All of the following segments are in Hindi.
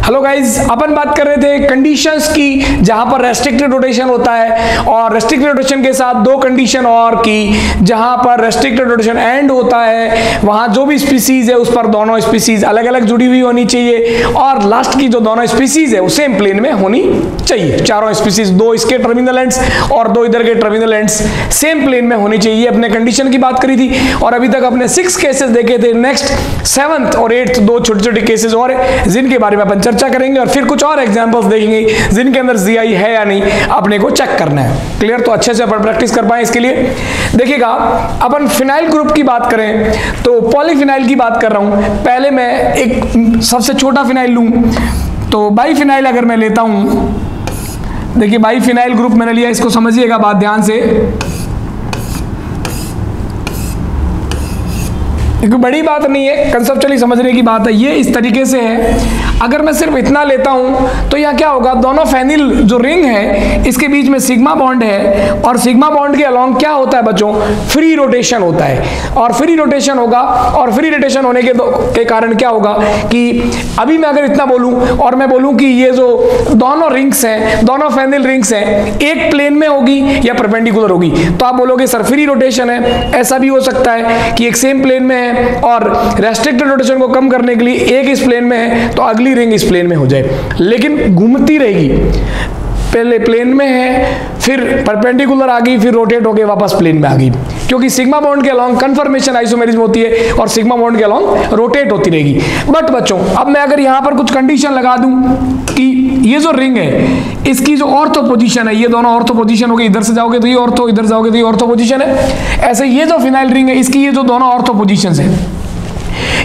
हेलो गाइज, अपन बात कर रहे थे कंडीशंस की जहां पर रेस्ट्रिक्टेड रोटेशन होता है और रेस्ट्रिक्टेड रोटेशन के साथ दो कंडीशन और की जहां पर रेस्ट्रिक्टेड रोटेशन एंड होता है वहां जो भी स्पीसीज है उस पर दोनों स्पीसीज अलग अलग जुड़ी हुई होनी चाहिए और लास्ट की जो दोनों स्पीसीज है वो सेम प्लेन में होनी चाहिए। चारों स्पीसीज, दो इसके टर्मिनल एंड्स और दो इधर के टर्मिनल एंड्स सेम प्लेन में होनी चाहिए। अपने कंडीशन की बात करी थी और अभी तक अपने 6 केसेस देखे थे। नेक्स्ट 7th और 8th दो छोटे छोटे केसेस और जिनके बारे में अपन चर्चा करेंगे और फिर कुछ और एग्जांपल्स देखेंगे जिनके अंदर जीआई है या नहीं अपने को चेक करना है। क्लियर? तो अच्छे से अपन प्रैक्टिस कर पाए इसके लिए देखिएगा। अपन फिनाइल ग्रुप की बात करें तो पॉलीफिनाइल की बात कर रहा हूं। पहले मैं एक सबसे छोटा फिनाइल लूं तो बाईफिनाइल अगर मैं लेता हूं, देखिए बाईफिनाइल ग्रुप मैंने लिया, इसको समझिएगा बात ध्यान से। एक बड़ी बात नहीं है, कंसेप्चुअली समझने की बात है। ये इस तरीके से है, अगर मैं सिर्फ इतना लेता हूं तो यह क्या होगा, दोनों फेनिल जो रिंग है इसके बीच में सिग्मा बॉन्ड है और सिग्मा बॉन्ड के अलोंग क्या होता है बच्चों, फ्री रोटेशन होता है और फ्री रोटेशन होगा और फ्री रोटेशन होने के कारण क्या होगा कि अभी मैं अगर इतना बोलूं और मैं बोलूं कि ये जो दोनों रिंग्स हैं, दोनों फेनिल रिंग्स हैं, एक प्लेन में होगी या परपेंडिकुलर होगी, तो आप बोलोगे सर फ्री रोटेशन है। ऐसा भी हो सकता है कि एक सेम प्लेन में है और रेस्ट्रिक्टेड रोटेशन को कम करने के लिए एक इस प्लेन में है तो अगली रिंग इस प्लेन में हो जाए, लेकिन घूमती रहेगी। पहले प्लेन में है, फिर परपेंडिकुलर आ गई, फिर रोटेट होके वापस प्लेन में आ गई, क्योंकि सिग्मा बॉन्ड के अलोंग कन्फर्मेशन आइसोमेरिज्म होती है और सिग्मा बॉन्ड के अलोंग रोटेट होती रहेगी। बट बच्चों अब मैं अगर यहां पर कुछ कंडीशन लगा दूं कि ये जो रिंग है इसकी जो ऑर्थो पोजीशन है, ये दोनों ऑर्थो पोजीशन हो गई, इधर से जाओगे तो ये ऑर्थो, इधर जाओगे तो ये ऑर्थो पोजीशन है। ऐसे ये जो फिनाइल रिंग है इसकी ये जो दोनों ऑर्थो पोजीशंस है,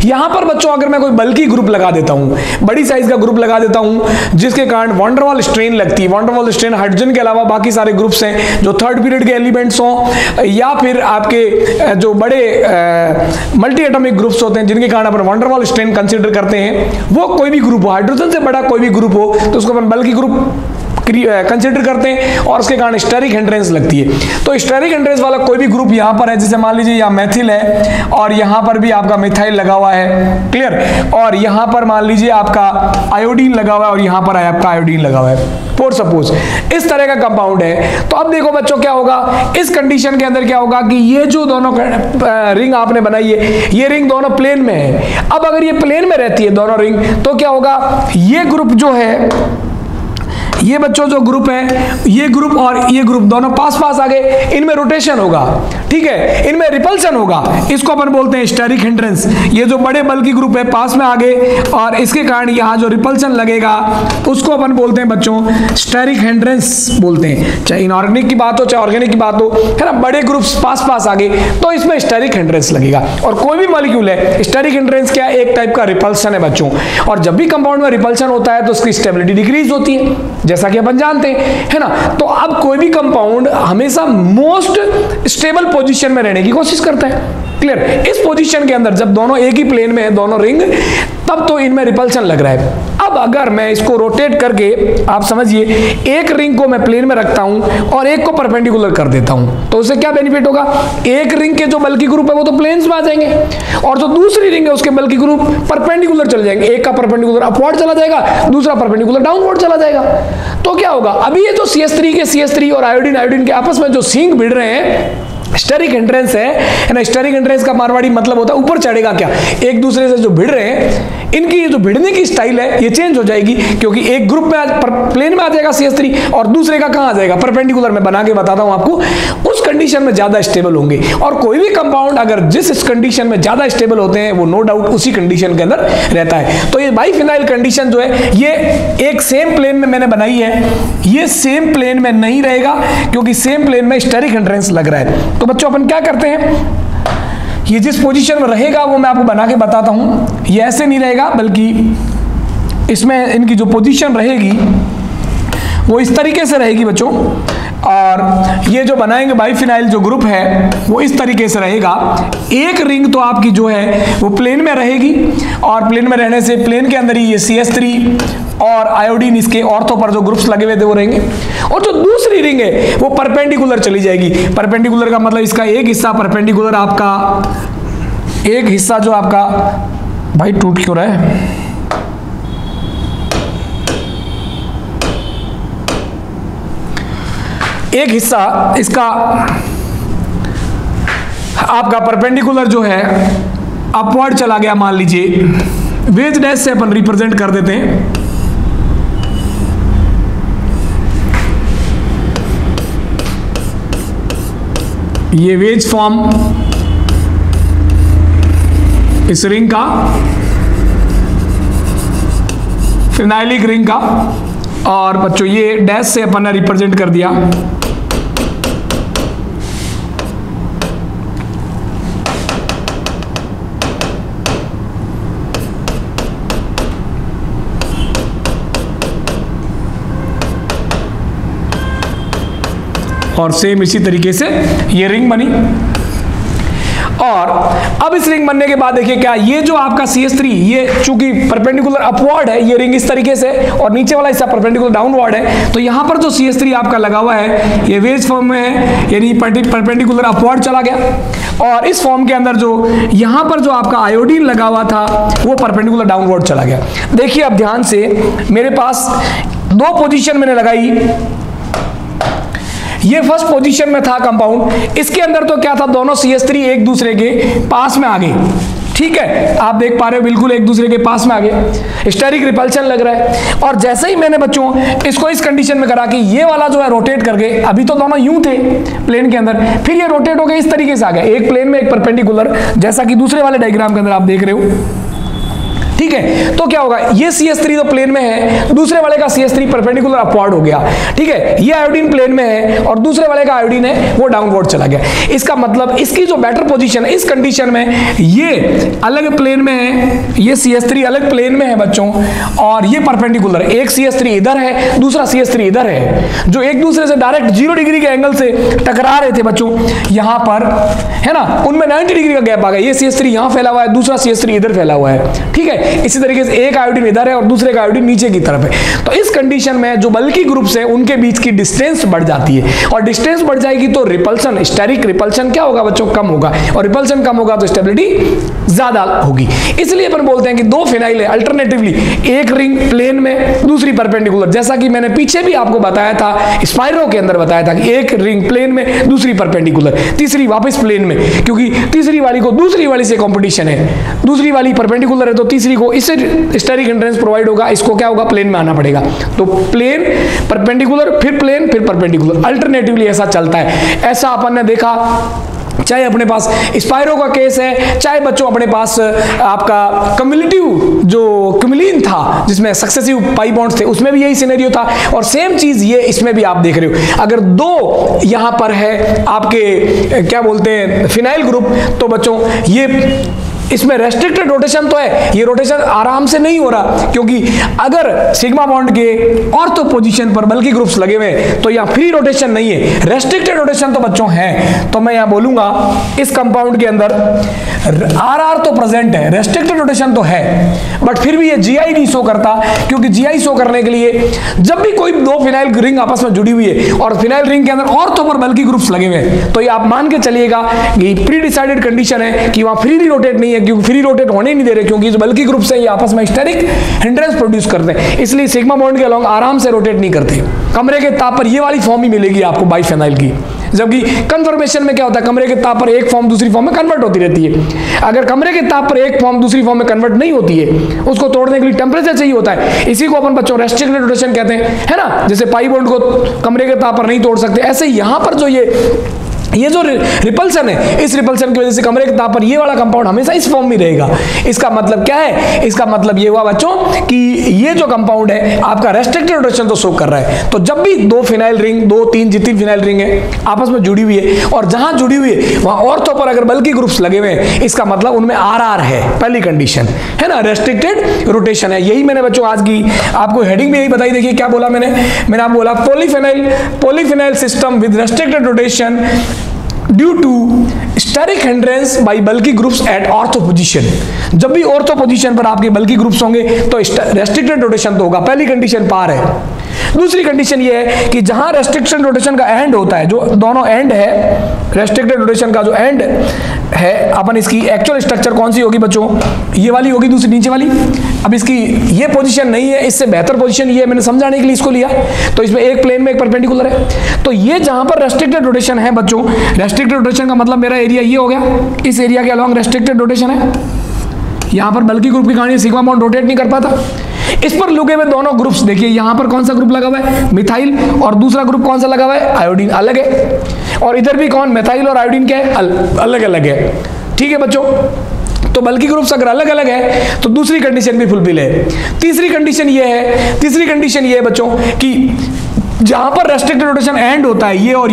यहां पर बच्चों अगर मैं कोई बल्कि ग्रुप लगा देता हूं, बड़ी साइज का ग्रुप लगा देता हूं जिसके कारण वंडरवॉल स्ट्रेन लगती है। वंडरवॉल स्ट्रेन हाइड्रोजन के अलावा बाकी सारे ग्रुप्स हैं जो थर्ड पीरियड के एलिमेंट्स हों या फिर आपके जो बड़े मल्टी एटॉमिक ग्रुप्स होते हैं जिनके कारण अपन वंडरवॉल स्ट्रेन कंसीडर करते हैं, वो कोई भी ग्रुप हो, हाइड्रोजन से बड़ा कोई भी ग्रुप हो तो उसको अपन बल्कि ग्रुप कंसीडर करते हैं और उसके कारण स्टेरिक हिंड्रेंस लगती है। तो स्टेरिक हिंड्रेंस वाला कोई भी ग्रुप यहां पर है, जैसे मान लीजिए यहाँ मैथिल है और यहां पर भी आपका मिथाइल लगा हुआ है, क्लियर, और यहां पर मान लीजिए आपका आयोडीन लगा हुआ है और यहां पर आपका आयोडीन लगा हुआ है, फॉर सपोज इस तरह का कंपाउंड है। तो अब देखो बच्चों क्या होगा, इस कंडीशन के अंदर क्या होगा कि ये जो दोनों रिंग आपने बनाई है ये रिंग दोनों प्लेन में है। अब अगर ये प्लेन में रहती है दोनों रिंग तो क्या होगा, ये ग्रुप जो है, ये बच्चों जो ग्रुप है, ये ग्रुप और ये ग्रुप दोनों पास पास आ गए, इनमें रोटेशन होगा, ठीक है, इनमें रिपल्सन होगा, इसको अपन बोलते हैं स्टेरिक हिंड्रेंस। ये जो बड़े बल की ग्रुप है पास में आ गए और इसके कारण यहां जो रिपल्सन लगेगा उसको अपन बोलते हैं बच्चों स्टेरिक हिंड्रेंस बोलते हैं। चाहे इनऑर्गेनिक की बात हो चाहे ऑर्गेनिक की बात हो, है ना, बड़े ग्रुप्स पास पास आ गए तो इसमें स्टेरिक हिंड्रेंस लगेगा। और कोई भी मॉलिक्यूल है, स्टेरिक हिंड्रेंस क्या है, एक टाइप का रिपल्सन है बच्चों, और जब भी कंपाउंड में रिपल्सन होता है तो उसकी स्टेबिलिटी डिक्रीज होती है जैसा कि अपन जानते हैं, है ना। तो अब कोई भी कंपाउंड हमेशा मोस्ट स्टेबल पोजीशन में रहने की कोशिश करता है, क्लियर। इस पोजीशन के अंदर जब दोनों एक ही प्लेन में है दोनों रिंग, तब तो इनमें रिपल्सन लग रहा है। अब अगर मैं इसको रोटेट करके, आप समझिए, एक रिंग को मैं प्लेन में रखता हूं और एक को परपेंडिकुलर कर देता हूं तो उससे क्या बेनिफिट होगा, एक रिंग के जो बल की ग्रुप है वो तो प्लेन्स में आ जाएंगे और जो दूसरी रिंग है उसके बल की ग्रुप परपेंडिकुलर चले जाएंगे। एक का परपेंडिकुलर अपवर्ड चला जाएगा, दूसरा परपेंडिकुलर डाउनवर्ड चला जाएगा। तो क्या होगा, अभी ये जो CS3 के CS3 और आयोडीन के आपस में जो सिंक भिड़ रहे हैं, स्टेरिक हिंड्रेंस है ना। स्टेरिक हिंड्रेंस का मारवाड़ी मतलब होता है ऊपर चढ़ेगा क्या, एक दूसरे से जो भिड़ रहे हैं इनकी ये जो भिड़ने की स्टाइल है ये चेंज हो जाएगी, क्योंकि एक ग्रुप में प्लेन में आ जाएगा CS3 और दूसरे का कहां आ जाएगा, परपेंडिकुलर में। बना के बताता हूं आपको, उस कंडीशन में ज्यादा स्टेबल होंगे। और कोई भी कंपाउंड अगर जिस कंडीशन में ज्यादा स्टेबल होते हैं वो नो डाउट उसी कंडीशन के अंदर रहता है। तो ये बाईफिनाइल कंडीशन जो है ये एक सेम प्लेन में मैंने बनाई है, ये सेम प्लेन में नहीं रहेगा क्योंकि सेम प्लेन में स्टेरिक हिंड्रेंस लग रहा है। तो बच्चों अपन क्या करते हैं, ये जिस पोजीशन में रहेगा वो मैं आपको बना के बताता हूं। ये ऐसे नहीं रहेगा बल्कि इसमें इनकी जो पोजीशन रहेगी वो इस तरीके से रहेगी बच्चों, और ये जो बनाएंगे बाईफिनाइल जो ग्रुप है वो इस तरीके से रहेगा। एक रिंग तो आपकी जो है वो प्लेन में रहेगी और प्लेन में रहने से प्लेन के अंदर ही ये CS3 और आयोडीन इसके ऑर्थो पर जो ग्रुप्स लगे हुए थे वो रहेंगे, और जो दूसरी रिंग है वो परपेंडिकुलर चली जाएगी। परपेंडिकुलर का मतलब इसका एक हिस्सा परपेंडिकुलर, आपका एक हिस्सा जो आपका, भाई टूट क्यों रहा है, एक हिस्सा इसका आपका परपेंडिकुलर जो है अपवर्ड चला गया, मान लीजिए वेज डैश से अपन रिप्रेजेंट कर देते हैं। ये वेज फॉर्म इस रिंग का, फिनाइलिक रिंग का, और बच्चों ये डैश से अपन ने रिप्रेजेंट कर दिया। और सेम इसी तरीके से ये रिंग बनी। और अब इस रिंग बनने के बाद देखिए क्या, ये जो आपका CH3 ये चूंकि परपेंडिकुलर अपवर्ड है, ये रिंग इस तरीके से, और नीचे वाला हिस्सा परपेंडिकुलर डाउनवर्ड है, तो यहां पर जो CH3 आपका लगा हुआ है ये वेज फॉर्म में है, यानी परपेंडिकुलर अपवर्ड चला गया। और इस फॉर्म के अंदर जो यहां पर जो आपका आयोडीन लगा हुआ था वो परपेंडिकुलर डाउनवर्ड चला गया। देखिए अब ध्यान से, मेरे पास दो पोजीशन मैंने लगाई। ये फर्स्ट पोजीशन में था कंपाउंड, इसके अंदर तो क्या था, दोनों CH3 एक दूसरे के पास में आ गए। ठीक है, आप देख पा रहे हो बिल्कुल एक दूसरे के पास में आ गए, स्टेरिक रिपल्शन लग रहा है। और जैसे ही मैंने बच्चों इसको इस कंडीशन में करा कि ये वाला जो है रोटेट करके, अभी तो दोनों यूं थे प्लेन के अंदर, फिर ये रोटेट हो गए इस तरीके से आ गया, एक प्लेन में एक परपेंडिकुलर, जैसा कि दूसरे वाले डायग्राम के अंदर आप देख रहे हो। ठीक है, तो क्या होगा, ये CH3 तो प्लेन में है, दूसरे वाले का CH3 परपेंडिकुलर अपवर्ड हो गया। ठीक है, ये आयोडीन प्लेन में है और दूसरे वाले का आयोडीन है वो डाउनवर्ड चला गया। इसका मतलब इसकी जो बेटर पोजीशन है इस कंडीशन में, ये अलग प्लेन में है, ये CH3 अलग प्लेन में है बच्चों, और ये परपेंडिकुलर, एक CH3 इधर है, दूसरा CH3 इधर है, जो एक दूसरे से डायरेक्ट 0 डिग्री के एंगल से टकरा रहे थे बच्चों यहां पर, है ना, उनमें 90 डिग्री का गैप आ गया। ये CH3 यहां फैला हुआ है, दूसरा CH3 इधर फैला हुआ है। ठीक है, इसी तरीके से एक आयोडीन इधर है और दूसरे का आयोडीन नीचे की तरफ है। तो इस कंडीशन में जो बल्की ग्रुप्स हैं उनके बीच की डिस्टेंस बढ़ जाती है, और डिस्टेंस बढ़ जाएगी तो रिपल्शन, स्टेरिक रिपल्शन क्या होगा बच्चों, कम होगा, और रिपल्शन कम होगा तो स्टेबिलिटी ज्यादा होगी। इसलिए अपन बोलते हैं कि दो फिनाइल है, अल्टरनेटिवली एक रिंग प्लेन में, दूसरी परपेंडिकुलर, जैसा कि मैंने पीछे भी आपको बताया था, स्पाइरो के अंदर बताया था कि एक रिंग प्लेन में, दूसरी परपेंडिकुलर, तीसरी वापस प्लेन में, क्योंकि तीसरी वाली को दूसरी वाली से कंपटीशन है, दूसरी वाली परपेंडिकुलर है तो तीसरी को इससे स्टेरिक हिंड्रेंस प्रोवाइड होगा, इसको क्या होगा, प्लेन में आना पड़ेगा। तो प्लेन, परपेंडिकुलर, फिर प्लेन, फिर परपेंडिकुलर, अल्टरनेटिवली ऐसा चलता है। ऐसा अपन ने देखा, चाहे अपने पास स्पाइरो का केस है, चाहे बच्चों अपने पास आपका कम्युलेटिव जो क्युमुलिन था जिसमें सक्सेसिव पाई बॉन्ड्स थे, उसमें भी यही सिनेरियो था, और सेम चीज ये इसमें भी आप देख रहे हो। अगर दो यहां पर है आपके क्या बोलते हैं फिनाइल ग्रुप, तो बच्चों ये इसमें रेस्ट्रिक्टेड रोटेशन तो है, ये रोटेशन आराम से नहीं हो रहा, क्योंकि अगर सिग्मा बॉन्ड के ऑर्थो पोजीशन पर बल्कि ग्रुप्स लगे हुए तो यहाँ फ्री रोटेशन नहीं है, रेस्ट्रिक्टेड रोटेशन तो बच्चों है। तो मैं यहाँ बोलूंगा इस कंपाउंड के अंदर RR तो प्रेजेंट है, रेस्ट्रिक्टेड रोटेशन तो है, बट फिर भी ये GI नहीं शो करता, क्योंकि GI शो करने के लिए जब भी कोई दो फिनाइल रिंग आपस में जुड़ी हुई है और फिनाइल रिंग के अंदर ऑर्थो पर बल्कि ग्रुप्स लगे हुए हैं, तो ये आप मान के चलिएगा कि प्री डिसाइडेड कंडीशन है कि वहां फ्रीली रोटेट नहीं है, क्योंकि फ्री रोटेट होने नहीं दे रहे, क्योंकि जो बल्कि ग्रुप्स हैं ये आपस में स्टेरिक हिंड्रेंस प्रोड्यूस करते हैं, इसलिए सिग्मा बॉन्ड के अलोंग आराम से रोटेट नहीं करते। कमरे के ताप पर ये वाली फॉर्म ही मिलेगी आपको बाइफेनाइल की, जबकि कन्फर्मेशन में क्या होता है, कमरे के ताप पर एक फॉर्म दूसरी फॉर्म में कन्वर्ट होती रहती है। अगर कमरे के ताप पर एक फॉर्म दूसरी फॉर्म में कन्वर्ट नहीं होती है, उसको तोड़ने के लिए टेम्परेचर चाहिए होता है, इसी को अपन बच्चों रेस्ट्रिक्टेड रोटेशन कहते हैं, है ना। जैसे पाई बॉन्ड को कमरे के ताप पर नहीं तोड़ सकते, ऐसे यहां पर जो ये जो रिपल्सन है, इस रिपल्सन की वजह से कमरे के ताप पर ये वाला कंपाउंड हमेशा इस फॉर्म में रहेगा। इसका मतलब क्या है, इसका मतलब ये हुआ बच्चों कि ये जो कंपाउंड है आपका रेस्ट्रिक्टेड रोटेशन तो शो कर रहा है। तो जब भी दो फिनाइल रिंग, दो तीन जितनी फिनाइल रिंग है आपस में जुड़ी हुई है, और जहां जुड़ी हुई है वहां ऑर्थो पर अगर बल्कि ग्रुप्स लगे हुए हैं, इसका मतलब उनमें RR है, पहली कंडीशन है ना, रेस्ट्रिक्टेड रोटेशन है। यही मैंने बच्चों आज की आपको हेडिंग में यही बताई। देखिए क्या बोला मैंने आपको बोला polyphenyl system with restricted rotation due to steric hindrance by bulky groups at ortho position. जब भी ऑर्थो पोजीशन पर आपके बल्की ग्रुप्स होंगे तो रेस्ट्रिक्टेड रोटेशन तो होगा, पहली कंडीशन पार है। दूसरी कंडीशन ये है कि जहां रेस्ट्रिक्शन रोटेशन का एंड होता है, जो दोनों एंड है, रेस्ट्रिक्टेड रोटेशन का जो एंड है अपन, इसकी एक्चुअल स्ट्रक्चर कौन सी होगी बच्चों, ये वाली होगी, दूसरी नीचे वाली। अब इसकी ये पोजीशन नहीं है, इससे बेहतर पोजीशन ये है, मैंने समझाने के लिए इसको लिया। तो इसमें एक प्लेन में एक परपेंडिकुलर है। तो ये जहां पर रेस्ट्रिक्टेड रोटेशन है बच्चों, रेस्ट्रिक्टेड रोटेशन का मतलब मेरा एरिया ये हो गया, इस एरिया के अलॉन्ग रेस्ट्रिक्टेड रोटेशन है। यहां पर बल्कि ग्रुप की कहानी, सिग्मा बॉन्ड रोटेट नहीं कर पाता। इस पर लुके हुए दोनों ग्रुप्स देखिए, यहां पर कौन सा ग्रुप लगा हुआ है, मिथाइल, और दूसरा ग्रुप कौन सा लगा हुआ है, आयोडीन, अलग है। और इधर भी कौन, मिथाइल और आयोडीन क्या है, अलग अलग है। ठीक है बच्चों, तो बल्कि ग्रुप्स अगर अलग अलग है तो दूसरी कंडीशन भी फुलफिल है। तीसरी कंडीशन ये है बच्चों कि जहां पर रेस्ट्रिक्टेड रोटेशन एंड होता है, ये और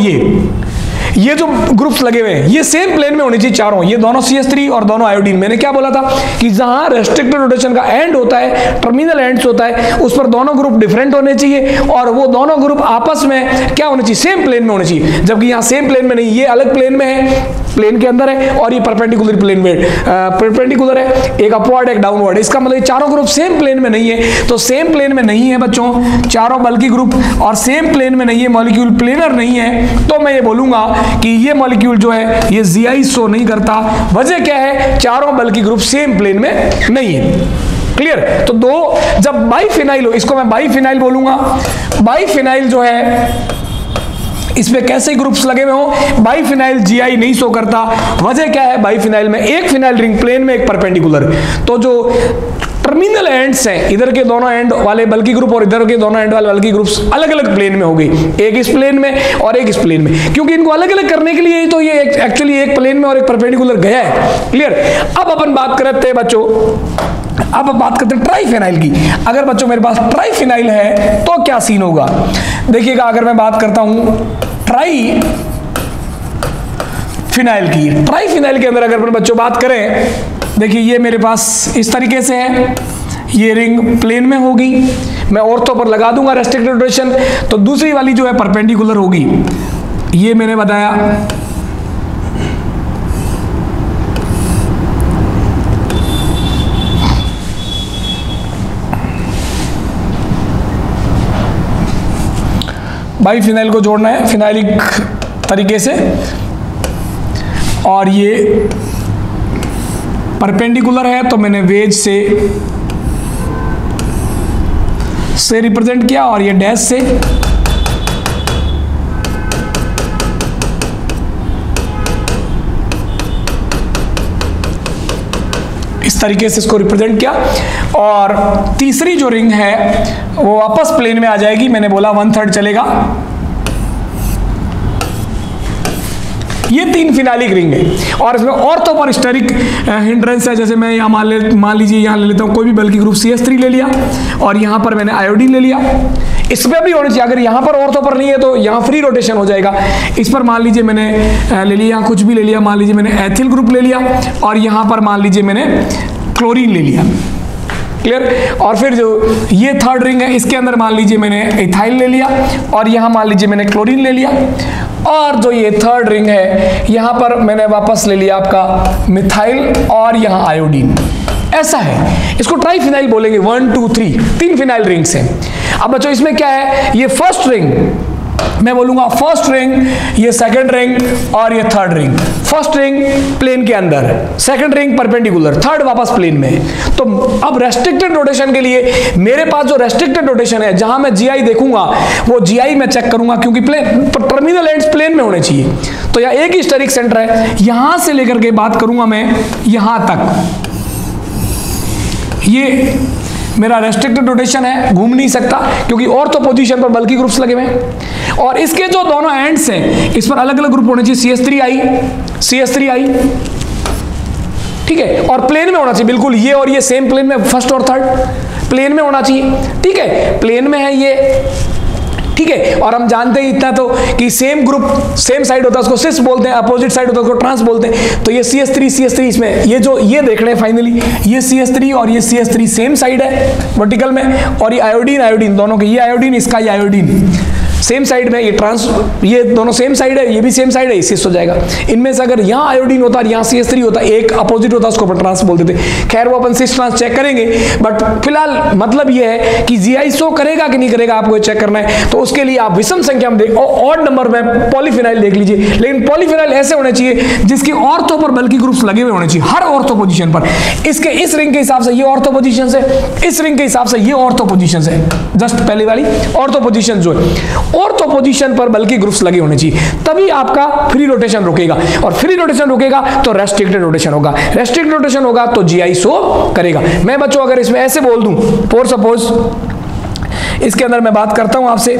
ये जो ग्रुप्स लगे हुए हैं ये सेम प्लेन में होने चाहिए चारों, ये दोनों CH3 और दोनों आयोडीन। मैंने क्या बोला था कि जहां रेस्ट्रिक्टेड रोटेशन का एंड होता है, टर्मिनल एंड्स होता है, उस पर दोनों ग्रुप डिफरेंट होने चाहिए और वो दोनों ग्रुप आपस में क्या होने चाहिए, सेम प्लेन में होने चाहिए। जबकि यहाँ सेम प्लेन में नहीं, ये अलग प्लेन में है, प्लेन के अंदर है, और ये परपेंडिकुलर प्लेन में परपेंडिकुलर है, एक अपवर्ड एक डाउनवर्ड। इसका मतलब चारों ग्रुप सेम प्लेन में नहीं है। तो सेम प्लेन में नहीं है बच्चों चारों बल्कि ग्रुप, और सेम प्लेन में नहीं है, मॉलिक्यूल प्लेनर नहीं है, तो मैं ये बोलूंगा कि ये मॉलिक्यूल जो है ये GI शो नहीं करता। वजह क्या है, चारों बल्कि ग्रुप सेम प्लेन में नहीं है। क्लियर। तो दो, जब बाइफिनाइल हो, इसको मैं बाइफिनाइल बोलूंगा। बाइफिनाइल जो है इसमें कैसे ग्रुप्स लगे हुए हो, बाइफिनाइल GI नहीं शो करता। वजह क्या है, बाइफिनाइल में एक फिनाइल रिंग प्लेन में, एक परपेंडिकुलर। तो जो टर्मिनल एंड्स हैं, इधर के दोनों एंड वाले बल्कि ग्रुप और इधर के दोनों एंड वाले बल्कि ग्रुप्स अलग अलग प्लेन में होगी, एक इस प्लेन में और एक इस प्लेन में, क्योंकि इनको अलग अलग करने के लिए तो ये एक्चुअली एक प्लेन में और एक परपेंडिकुलर गया है। क्लियर। अब अपन बात करते हैं बच्चों, अब बात करते हैं ट्राइफिनाइल की। अगर बच्चों मेरे पास ट्राइफिनाइल है तो क्या सीन होगा, देखिएगा। अगर मैं बात करता हूं ट्राइफिनाइल की, ट्राइफिनाइल के अंदर अगर अपन बच्चों बात करें, देखिए ये मेरे पास इस तरीके से है, ये रिंग प्लेन में होगी, मैं ऑर्थो पर लगा दूंगा रेस्ट्रिक्टेड रोटेशन, तो दूसरी वाली जो है परपेंडिकुलर होगी। ये मैंने बताया। बाइफिनाइल को जोड़ना है फिनाइलिक तरीके से, और ये परपेंडिकुलर है तो मैंने वेज से रिप्रेजेंट किया, और ये डैश से। इस तरीके से इसको रिप्रेजेंट किया। और तीसरी जो रिंग है वो वापस प्लेन में आ जाएगी, मैंने बोला 1/3 चलेगा। ये तीन फिनाइलिक रिंग है, और इसमें ऑर्थो पर स्टेरिक हिंड्रेंस है। जैसे मैं यहाँ मान लीजिए यहाँ ले लेता हूँ कोई भी बल्कि ग्रुप CH3 ले लिया, और यहाँ पर मैंने आयोडीन ले लिया। इस पर भी होनी चाहिए, अगर यहाँ पर ऑर्थो पर नहीं है तो यहाँ फ्री रोटेशन हो जाएगा। इस पर मान लीजिए मैंने ले लिया, कुछ भी ले लिया, मान लीजिए मैंने एथिल ग्रुप ले लिया, और यहाँ पर मान लीजिए मैंने क्लोरीन ले लिया। क्लियर। और फिर जो ये थर्ड रिंग है इसके अंदर मान लीजिए मैंने इथाइल ले लिया, और यहाँ मान लीजिए मैंने क्लोरीन ले लिया। और जो ये थर्ड रिंग है यहाँ पर मैंने वापस ले लिया आपका मिथाइल, और यहाँ आयोडीन। ऐसा है, इसको ट्राइफिनाइल बोलेंगे। 1 2 3 तीन फिनाइल रिंग्स हैं। अब बच्चों इसमें क्या है, ये फर्स्ट रिंग मैं बोलूंगा फर्स्ट रिंग, ये सेकंड रिंग, और ये third ring. First ring plane के अंदर, सेकंड रिंग परपेंडिकुलर, थर्ड वापस प्लेन में। तो अब रेस्ट्रिक्टेड रोटेशन के लिए मेरे पास जो रेस्ट्रिक्टेड रोटेशन है, जहां मैं GI देखूंगा वो GI मैं चेक करूंगा, क्योंकि प्लेन टर्मिनल एंड्स प्लेन में होने चाहिए। तो यहाँ एक ही स्टेरिक सेंटर है, यहां से लेकर के बात करूंगा मैं यहां तक, ये मेरा रेस्ट्रिक्टेड रोटेशन है, घूम नहीं सकता, क्योंकि ऑर्थो पोजीशन पर बल्कि ग्रुप्स लगे हुए हैं। और इसके जो दोनों एंड्स हैं इस पर अलग अलग ग्रुप होने चाहिए, CH3I, ठीक है, और प्लेन में होना चाहिए बिल्कुल। ये और ये सेम प्लेन में, फर्स्ट और थर्ड प्लेन में होना चाहिए। ठीक है, प्लेन में है ये, ठीक है। और हम जानते ही इतना तो कि सेम ग्रुप सेम साइड होता है उसको सिस बोलते हैं, अपोजिट साइड होता है उसको ट्रांस बोलते हैं। तो ये CH3 इसमें ये जो ये देख रहे हैं फाइनली, ये CH3 और ये CH3 सेम साइड है वर्टिकल में, और ये आयोडीन दोनों के, ये आयोडीन इसका, ये आयोडीन। सेम साइड में ये दोनों सेम साइड है, ये भी सेम साइड है, सिस हो जाएगा। इनमें से अगर यहाँ आयोडीन होता और यहाँ CH3 होता, एक अपोजिट होता, उसको अपन ट्रांस बोलते थे। खैर वो अपन सिस ट्रांस चेक करेंगे, बट फिलहाल मतलब ये है कि GI शो करेगा कि नहीं करेगा, आपको चेक करना है। तो उसके लिए आप विषम संख्या में देख, ऑड नंबर में पॉलीफिनाइल देख लीजिए, लेकिन पॉलीफिनाइल ऐसे होने चाहिए जिसकी ऑर्थो पर बल्कि ग्रुप्स लगे हुए होने चाहिए, हर ऑर्थो पोजीशन पर। इसके इस रिंग के हिसाब से ये ऑर्थो पोजीशन है, इस रिंग के हिसाब से ये ऑर्थो पोजीशन है, जस्ट पहले वाली ऑर्थो पोजीशन जो है, ऑर्थो पोजीशन पर बल्कि ग्रुप्स लगे होने चाहिए, तभी आपका फ्री रोटेशन रुकेगा। और फ्री रोटेशन रुकेगा तो रेस्ट्रिक्टेड रोटेशन होगा, रेस्ट्रिक्टेड रोटेशन होगा तो GI शो करेगा। मैं बच्चों अगर इसमें ऐसे बोल दूं, फॉर सपोज इसके अंदर मैं बात करता हूं आपसे,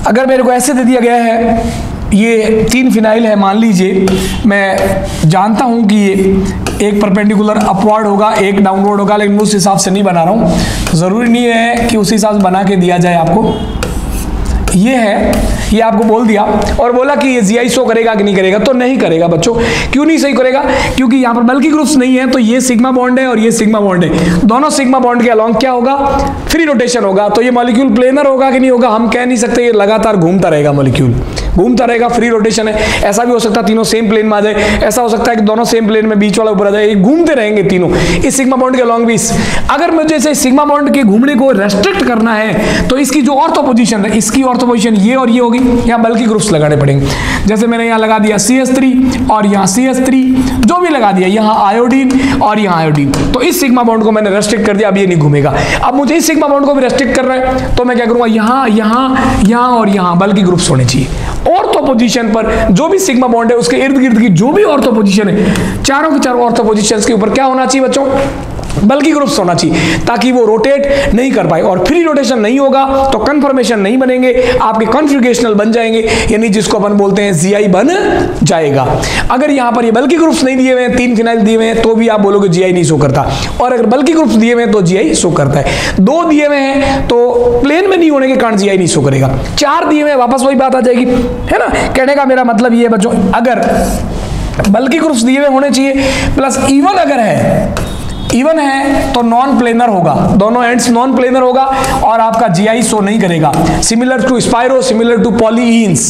अगर मेरे को ऐसे दे दिया गया है, ये 3 फिनाइल है मान लीजिए, मैं जानता हूं कि ये एक परपेंडिकुलर अपवर्ड होगा, एक डाउनवर्ड होगा, लेकिन उस हिसाब से नहीं बना रहा हूं, जरूरी नहीं है कि उस हिसाब से बना के दिया जाए आपको। ये है, ये आपको बोल दिया और बोला कि ये GI शो करेगा कि नहीं करेगा, तो नहीं करेगा बच्चों। क्यों नहीं सही करेगा? क्योंकि यहाँ पर बल्कि ग्रुप्स नहीं है, तो ये सिग्मा बॉन्ड है और ये सिग्मा बॉन्ड है, दोनों सिग्मा बॉन्ड के अलोंग क्या होगा, फ्री रोटेशन होगा। तो ये मॉलिक्यूल प्लेनर होगा कि नहीं होगा, हम कह नहीं सकते, ये लगातार घूमता रहेगा, मॉलिक्यूल घूमता रहेगा, फ्री रोटेशन है। ऐसा भी हो सकता है तीनों सेम प्लेन में आ जाए, ऐसा हो सकता है कि दोनों सेम प्लेन में बीच वाला ऊपर आ जाए, घूमते रहेंगे तीनों इस सिग्मा बॉन्ड के अलोंग भी। अगर मुझे से सिग्मा बॉन्ड के घूमने को रेस्ट्रिक्ट करना है तो इसकी जो ऑर्थो पोजीशन है, इसकी ऑर्थो पोजीशन ये और ये होगी, यहाँ बल्कि ग्रुप्स लगाने पड़ेंगे। जैसे मैंने यहाँ लगा दिया CH3 और यहाँ CH3, जो भी लगा दिया, यहाँ आयोडीन और यहाँ आयोडीन, तो इस सिग्मा बॉन्ड को मैंने रेस्ट्रिक्ट कर दिया, अब ये नहीं घूमेगा। अब मुझे इस सिग्मा बॉन्ड को भी रेस्ट्रिक्ट करना है, तो मैं क्या करूंगा, यहाँ यहाँ यहाँ और यहाँ बल्कि ग्रुप्स होने चाहिए। ऑर्थो पोजीशन पर जो भी सिग्मा बॉन्ड है उसके इर्द गिर्द की जो भी ऑर्थो पोजीशन है, चारों की चारों ऑर्थो पोजीशंस के ऊपर क्या होना चाहिए बच्चों, बल्कि ग्रुप्स होना चाहिए, ताकि वो रोटेट नहीं कर पाए। और फ्री रोटेशन नहीं होगा तो कन्फर्मेशन नहीं बनेंगे, आपके कॉन्फ़िगरेशनल बन जाएंगे, यानी जिसको अपन बोलते हैं GI बन जाएगा। अगर यहाँ पर ये बल्कि ग्रुप्स नहीं दिए हुए हैं, 3 फिनाइल दिए हुए हैं, तो भी आप बोलोगे GI नहीं शो करता, और अगर बल्कि ग्रुप्स दिए हुए हैं तो GI शो करता है। 2 दिए हुए हैं तो प्लेन में नहीं होने के कारण GI नहीं शो करेगा, 4 दिए हुए वापस वही बात आ जाएगी, है ना। कहने का मेरा मतलब ये है बच्चों, अगर बल्कि ग्रुप्स दिए हुए होने चाहिए, प्लस इवन अगर है, इवन है तो नॉन प्लेनर होगा, दोनों एंड्स नॉन प्लेनर होगा और आपका GI शो नहीं करेगा, similar to spiro, similar to polyenes,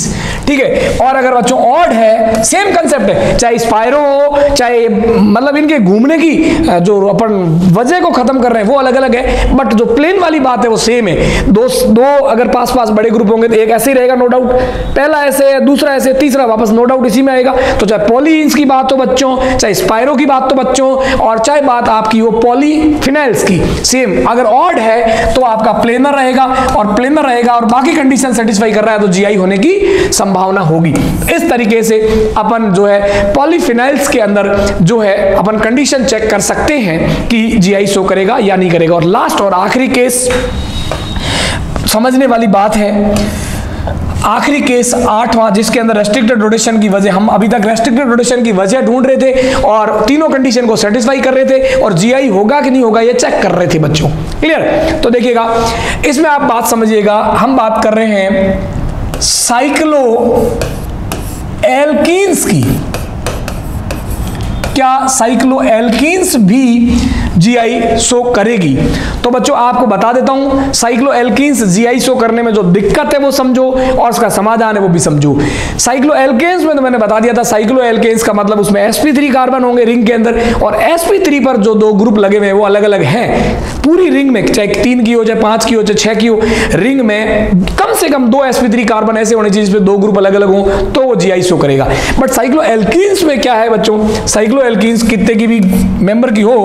ठीक है। और अगर बच्चों ऑड है, सेम कंसेप्ट है, चाहे स्पाइरो हो, चाहे मतलब इनके घूमने की जो अपन वजह को खत्म कर रहे हैं वो अलग अलग है, बट जो प्लेन वाली बात है वो सेम है। दो अगर पास पास बड़े ग्रुप होंगे तो एक ऐसे ही रहेगा, नो डाउट, पहला ऐसे, दूसरा ऐसे, तीसरा वापस नो डाउट इसी में आएगा। तो चाहे पॉलीइंस की बात हो बच्चों, चाहे स्पाइरो की बात हो बच्चों, और चाहे बात आपकी वो पॉलीफिनाइल्स की, सेम। अगर ऑड है तो आपका प्लेनर रहेगा, और प्लेनर रहेगा और बाकी कंडीशन सेटिस्फाई कर रहा है तो GI होने की संभावना होगी। इस तरीके से अपन जो है पॉलीफिनाइल्स के अंदर जो है अपन कंडीशन चेक कर सकते हैं कि GI शो करेगा या नहीं करेगा। और लास्ट और आखिरी केस समझने वाली बात है, आखिरी केस 8वां, जिसके अंदर रेस्ट्रिक्टेड रोटेशन की वजह, हम अभी तक रेस्ट्रिक्टेड रोटेशन की वजह ढूंढ रहे थे और तीनों कंडीशन को सेटिस्फाई कर रहे थे, और GI होगा कि नहीं होगा ये चेक कर रहे थे बच्चों, क्लियर। तो देखिएगा इसमें आप बात समझिएगा, हम बात कर रहे हैं साइक्लो एल्कीन्स की। क्या साइक्लो एल्कीन्स भी GI शो करेगी? तो बच्चों आपको बता देता हूं, साइक्लो एल्कीन्स GI शो करने में जो दिक्कत है वो समझो, और उसका समाधान है वो भी समझो। साइक्लो एल्केन्स में तो मैंने बता दिया था, साइक्लो एल्केन्स का मतलब उसमें sp3 कार्बन होंगे रिंग के अंदर, और sp3 पर जो 2 ग्रुप लगे हुए हैं वो अलग अलग हैं पूरी रिंग में, चाहे 3 की हो, चाहे 5 की हो, चाहे 6 की हो, रिंग में कम से कम 2 sp3 कार्बन ऐसे होने चाहिए जिसमें 2 ग्रुप अलग अलग हो, तो वो GI शो करेगा। बट साइक्लो एल्कीन्स में क्या है बच्चों, साइक्लो एल्कीन्स कितने की भी मेंबर की हो,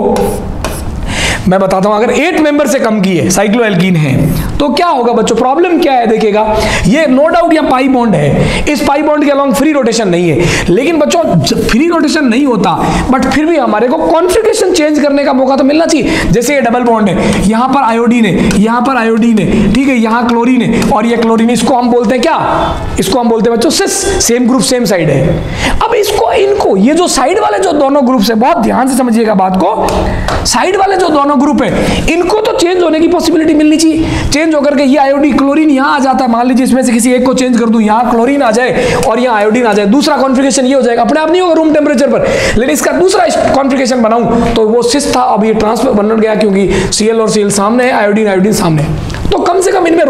मैं बताता हूं, अगर 8 मेंबर से कम की है, साइक्लो एल्कीन है, तो क्या होगा बच्चों, प्रॉब्लम क्या है देखिएगा, ये नो डाउट यहाँ पाई बॉन्ड है, इस पाई बॉन्ड के अलोंग फ्री रोटेशन नहीं है, लेकिन बच्चों फ्री रोटेशन नहीं होता बट फिर भी हमारे को कॉन्फ़िगरेशन चेंज करने का मौका तो मिलना चाहिए। जैसे ये डबल बॉन्ड है, यहाँ पर आयोडीन है, यहाँ पर आयोडीन है, ठीक है, यहाँ क्लोरीन है और ये क्लोरीन, इसको हम बोलते हैं क्या, इसको हम बोलते हैं बच्चों सिस, सेम ग्रुप सेम साइड है। अब इसको इनको ये जो साइड वाले जो दोनों ग्रुप है, बहुत ध्यान से समझिएगा बात को, साइड वाले जो दोनों ग्रुप है इनको तो चेंज होने की पॉसिबिलिटी मिलनी चाहिए। चेंज होकर के ये आयोडीन क्लोरीन यहां आ जाता है, मान लीजिए इसमें से किसी एक को चेंज कर दूं, यहां क्लोरीन आ जाए और यहां आयोडीन आ जाए, दूसरा कॉन्फ़िगरेशन ये हो जाएगा, अपने आप नहीं होगा रूम टेम्परेचर पर, लेकिन इसका दूसरा कॉन्फ़िगरेशन बनाऊं तो वो सिस था, अब ये ट्रांसफर बन गया क्योंकि Cl और Cl सामने है, आयोडीन आयोडीन सामने है। तो कम से कम इनमें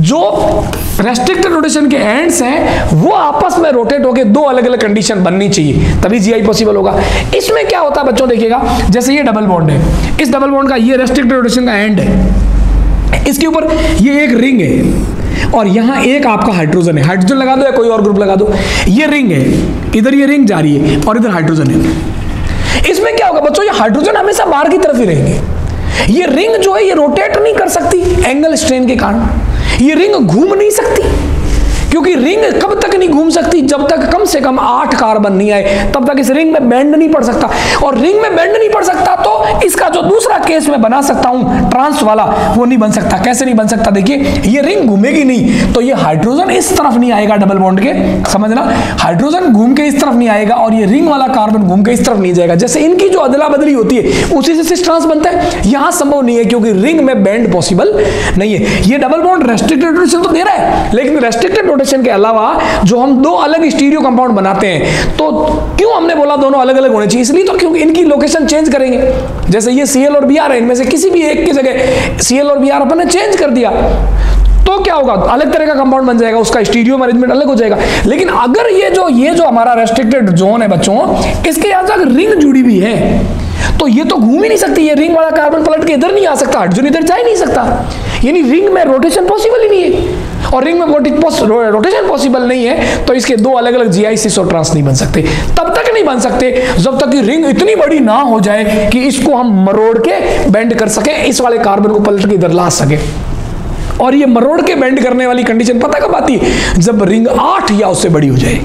जो रेस्ट्रिक्टेड रोटेशन के एंड्स हैं वो आपस में रोटेट होकर दो अलग अलग कंडीशन बननी चाहिए, तभी जीआई पॉसिबल होगा। इसमें क्या होता है बच्चों, देखिएगा जैसे ये डबल बॉन्ड है, इस डबल बॉन्ड का ये रेस्ट्रिक्टेड रोटेशन का एंड है, इसके ऊपर ये एक रिंग है और यहां एक आपका हाइड्रोजन है, हाइड्रोजन लगा दो या कोई और ग्रुप लगा दो, ये रिंग है, इधर ये रिंग जा रही है और इधर हाइड्रोजन है। इसमें क्या होगा बच्चों, ये हाइड्रोजन हमेशा बाहर की तरफ ही रहेंगे, ये रिंग जो है ये रोटेट नहीं कर सकती एंगल स्ट्रेन के कारण, ये रिंग घूम नहीं सकती, क्योंकि रिंग कब तक नहीं घूम सकती, जब तक कम से कम 8 कार्बन नहीं आए तब तक इस रिंग में बेंड नहीं पड़ सकता, और रिंग में बेंड नहीं पड़ सकता तो इसका जो दूसरा केस मैं बना सकता हूं ट्रांस वाला, वो नहीं बन सकता। कैसे नहीं बन सकता, देखिए ये रिंग घूमेगी नहीं तो ये हाइड्रोजन इस तरफ नहीं आएगा डबल बॉन्ड के, समझना, हाइड्रोजन घूम के इस तरफ नहीं आएगा और ये रिंग वाला कार्बन घूम के इस तरफ नहीं जाएगा। जैसे इनकी जो अदला बदली होती है उसी से सिस ट्रांस बनता है, यहां संभव नहीं है क्योंकि रिंग में बेंड पॉसिबल नहीं है। ये डबल बॉन्ड रेस्ट्रिक्टेड रोटेशन तो दे रहा है, लेकिन रेस्ट्रिक्टेड रोटेशन के अलावा जो हम दो अलग स्टीरियो कंपाउंड बनाते हैं, तो क्यों हमने बोला दोनों अलग अलग होने चाहिए, इसलिए तो क्योंकि इनकी लोकेशन चेंज करेंगे। जैसे ये Cl और Br है, इनमें से किसी भी एक की जगह Cl और Br अपन ने चेंज कर दिया तो क्या होगा, अलग तरह का कंपाउंड बन जाएगा, उसका स्टीरियो अरेंजमेंट अलग हो जाएगा। लेकिन अगर ये जो हमारा रेस्ट्रिक्टेड जोन है बच्चों, इसके यहां से अगर रिंग जुड़ी हुई है तो ये तो घूम ही नहीं सकती, ये रिंग वाला कार्बन पलट के इधर नहीं आ सकता, हाइड्रोजन इधर जा ही नहीं सकता, यानी रिंग में रोटेशन पॉसिबल ही नहीं है। और रिंग में रोटेशन पॉसिबल नहीं है तो इसके दो अलग अलग जीआई सिस और ट्रांस नहीं बन सकते। तब तक नहीं बन सकते जब तक कि रिंग इतनी बड़ी ना हो जाए कि इसको हम मरोड़ के बेंड कर सके, इस वाले कार्बन को पलट के इधर ला सके। और ये मरोड़ के बेंड करने वाली कंडीशन पता कब आती है, जब रिंग 8 या उससे बड़ी हो जाए।